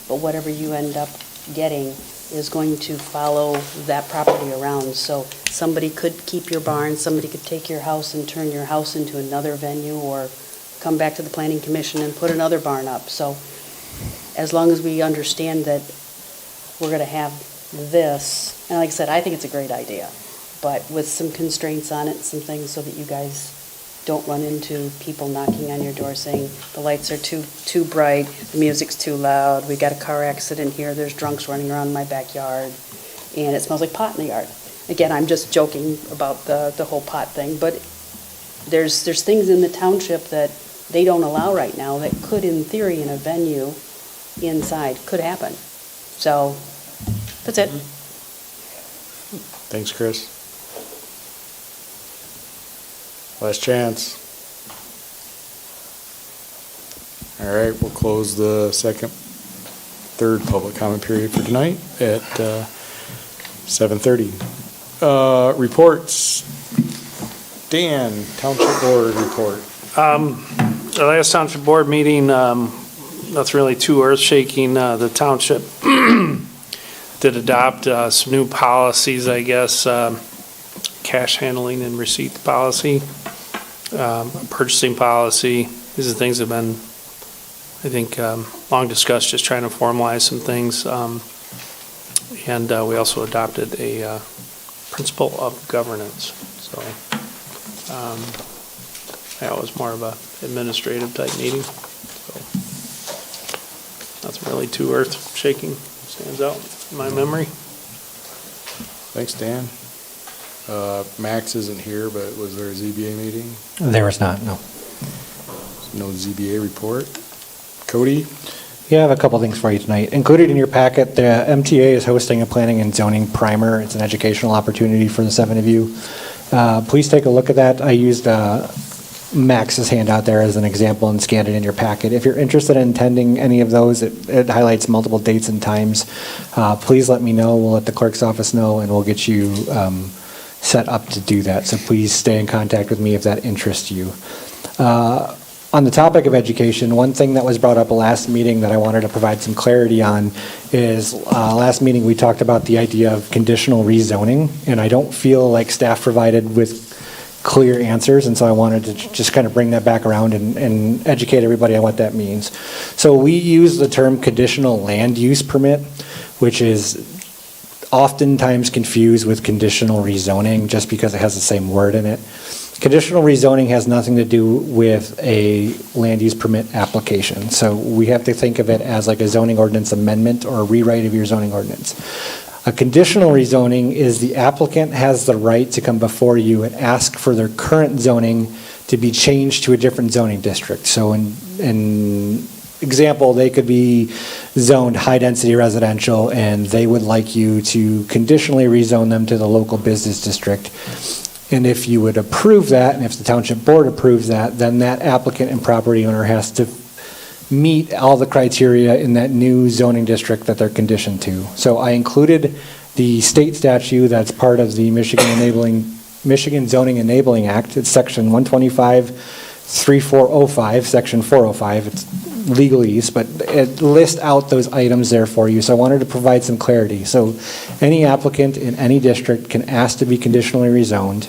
But whatever you end up getting is going to follow that property around. So somebody could keep your barn, somebody could take your house and turn your house into another venue, or come back to the planning commission and put another barn up. So as long as we understand that we're going to have this, and like I said, I think it's a great idea, but with some constraints on it, some things so that you guys don't run into people knocking on your door saying the lights are too bright, the music's too loud, we got a car accident here, there's drunks running around my backyard, and it smells like pot in the yard. Again, I'm just joking about the whole pot thing, but there's things in the township that they don't allow right now that could, in theory, in a venue inside, could happen. So, that's it. Thanks, Chris. Last chance. All right, we'll close the third public comment period for tonight at 7:30. Reports. Dan, Township Board report. The last Township Board meeting, nothing really too earth-shaking. The Township did adopt some new policies, I guess, cash handling and receipt policy, purchasing policy. These are things that have been, I think, long discussed, just trying to formalize some things. And we also adopted a principle of governance. So that was more of a administrative type meeting. So nothing really too earth-shaking stands out in my memory. Thanks, Dan. Max isn't here, but was there a ZBA meeting? There is not, no. No ZBA report. Cody? Yeah, I have a couple things for you tonight. Included in your packet, the MTA is hosting a planning and zoning primer. It's an educational opportunity for the 7 of you. Please take a look at that. I used Max's handout there as an example and scanned it in your packet. If you're interested in attending any of those, it highlights multiple dates and times. Please let me know. We'll let the clerk's office know, and we'll get you set up to do that. So please stay in contact with me if that interests you. On the topic of education, one thing that was brought up last meeting that I wanted to provide some clarity on is last meeting we talked about the idea of conditional rezoning, and I don't feel like staff provided with clear answers, and so I wanted to just kind of bring that back around and educate everybody on what that means. So we use the term conditional land use permit, which is oftentimes confused with conditional rezoning just because it has the same word in it. Conditional rezoning has nothing to do with a land use permit application. So we have to think of it as like a zoning ordinance amendment or a rewrite of your zoning ordinance. A conditional rezoning is the applicant has the right to come before you and ask for their current zoning to be changed to a different zoning district. So in example, they could be zoned high-density residential, and they would like you to conditionally rezone them to the local business district. And if you would approve that, and if the township board approves that, then that applicant and property owner has to meet all the criteria in that new zoning district that they're conditioned to. So I included the state statute that's part of the Michigan Zoning Enabling Act. It's section 125-3405, section 405. It's legalese, but it lists out those items there for you. So I wanted to provide some clarity. So any applicant in any district can ask to be conditionally rezoned.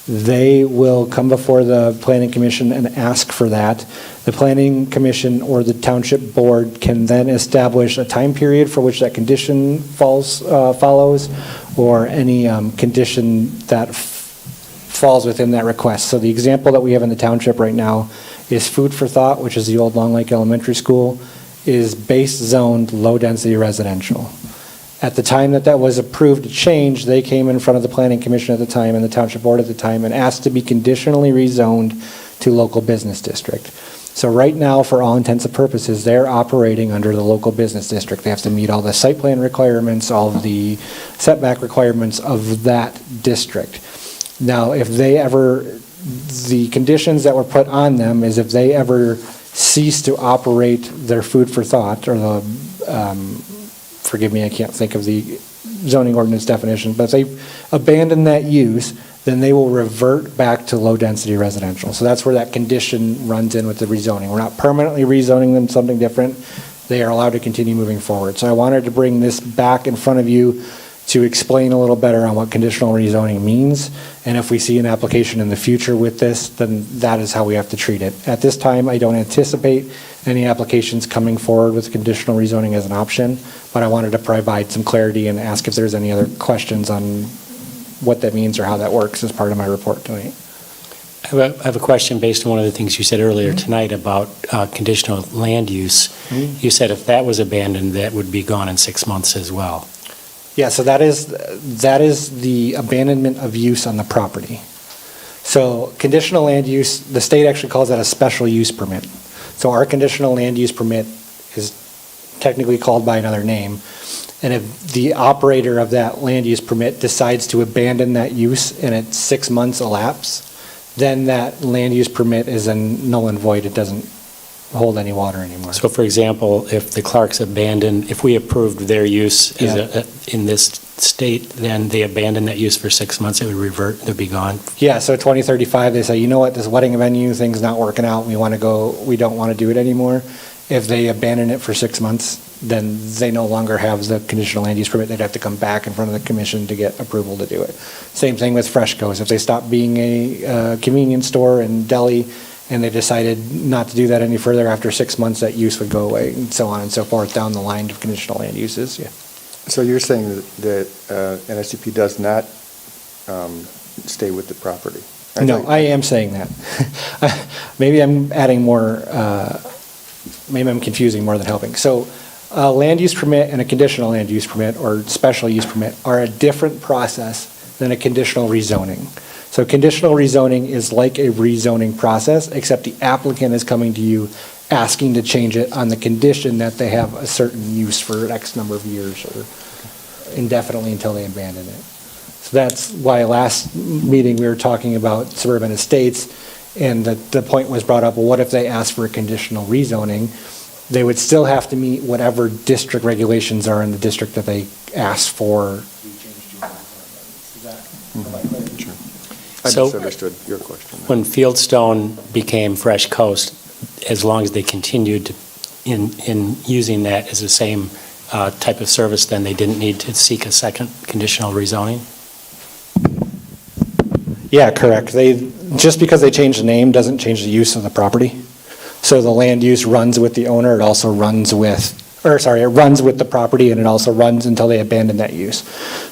They will come before the planning commission and ask for that. The planning commission or the township board can then establish a time period for which that condition follows, or any condition that falls within that request. So the example that we have in the township right now is Food for Thought, which is the old Long Lake Elementary School, is base zoned low-density residential. At the time that was approved to change, they came in front of the planning commission at the time and the township board at the time and asked to be conditionally rezoned to local business district. So right now, for all intents and purposes, they're operating under the local business district. They have to meet all the site plan requirements, all of the setback requirements of that district. Now, if they ever, the conditions that were put on them is if they ever cease to operate their food for thought, or the, forgive me, I can't think of the zoning ordinance definition, but if they abandon that use, then they will revert back to low-density residential. So that's where that condition runs in with the rezoning. We're not permanently rezoning them something different. They are allowed to continue moving forward. So I wanted to bring this back in front of you to explain a little better on what conditional rezoning means. And if we see an application in the future with this, then that is how we have to treat it. At this time, I don't anticipate any applications coming forward with conditional rezoning as an option, but I wanted to provide some clarity and ask if there's any other questions on what that means or how that works as part of my report tonight. I have a question based on one of the things you said earlier tonight about conditional land use. You said if that was abandoned, that would be gone in 6 months as well. Yeah, so that is the abandonment of use on the property. So conditional land use, the state actually calls that a special use permit. So our conditional land use permit is technically called by another name. And if the operator of that land use permit decides to abandon that use and it's 6 months elapse, then that land use permit is null and void. It doesn't hold any water anymore. So for example, if the Clarks abandoned, if we approved their use in this state, then they abandon that use for 6 months, it would revert, it would be gone? Yeah, so 2035, they say, you know what, this wedding venue thing's not working out, we don't want to do it anymore. If they abandon it for 6 months, then they no longer have the conditional land use permit. They'd have to come back in front of the commission to get approval to do it. Same thing with Freshco's. If they stop being a convenience store and deli, and they decided not to do that any further after 6 months, that use would go away, and so on and so forth down the line of conditional land uses, yeah. So you're saying that NSCP does not stay with the property? No, I am saying that. Maybe I'm adding more, maybe I'm confusing more than helping. So a land use permit and a conditional land use permit or special use permit are a different process than a conditional rezoning. So conditional rezoning is like a rezoning process, except the applicant is coming to you asking to change it on the condition that they have a certain use for X number of years or indefinitely until they abandon it. So that's why last meeting we were talking about suburban estates, and the point was brought up, well, what if they ask for a conditional rezoning? They would still have to meet whatever district regulations are in the district that they asked for. Sure. I So- misunderstood your question. When Fieldstone became Fresh Coast, as long as they continued in using that as the same type of service, then they didn't need to seek a second conditional rezoning? Yeah, correct. Just because they changed the name doesn't change the use of the property. So the land use runs with the owner, it also runs with, it runs with the property, and it also runs until they abandon that use.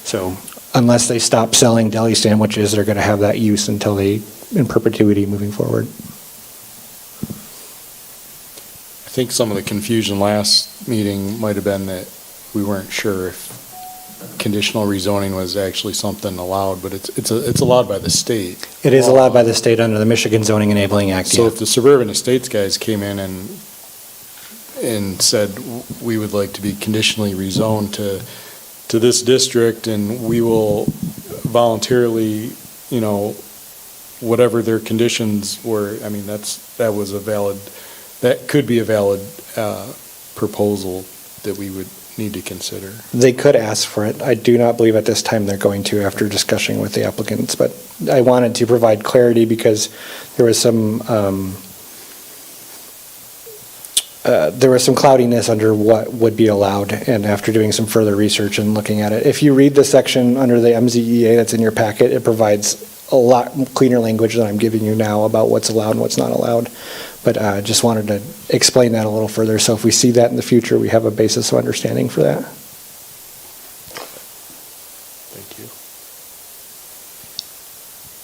So unless they stop selling deli sandwiches, they're going to have that use until in perpetuity moving forward. I think some of the confusion last meeting might have been that we weren't sure if conditional rezoning was actually something allowed, but it's allowed by the state. It is allowed by the state under the Michigan Zoning Enabling Act. So Yeah. if the suburban estates guys came in and said, we would like to be conditionally rezoned to this district, and we will voluntarily, whatever their conditions were, I mean, that could be a valid proposal that we would need to consider. They could ask for it. I do not believe at this time they're going to after discussing with the applicants, but I wanted to provide clarity because there was some cloudiness under what would be allowed, and after doing some further research and looking at it. If you read the section under the MZEA that's in your packet, it provides a lot cleaner language than I'm giving you now about what's allowed and what's not allowed. But I just wanted to explain that a little further, so if we see that in the future, we have a basis of understanding for that. Thank you.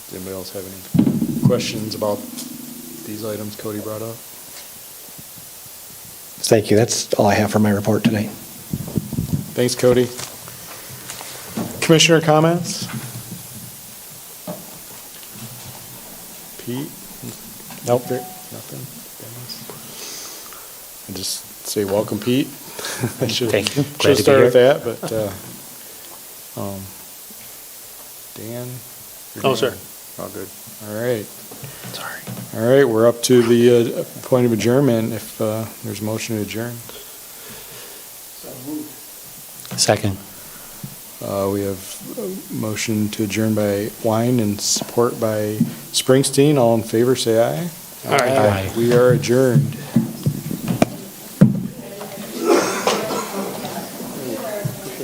Does anybody else have any questions about these items Cody brought up? Thank you. That's all I have for my report tonight. Thanks, Cody. Commissioner comments? Pete? Nope. Nothing? I just say welcome, Pete. I should Thank you. Glad should to be start here. with that, but Dan? Oh, sir. All good. All right. Sorry. All right, we're up to the point of adjournment, if there's a motion to adjourn. Second. We have a motion to adjourn by Wine and support by Springsteen. All in favor, say aye. Aye. We are adjourned.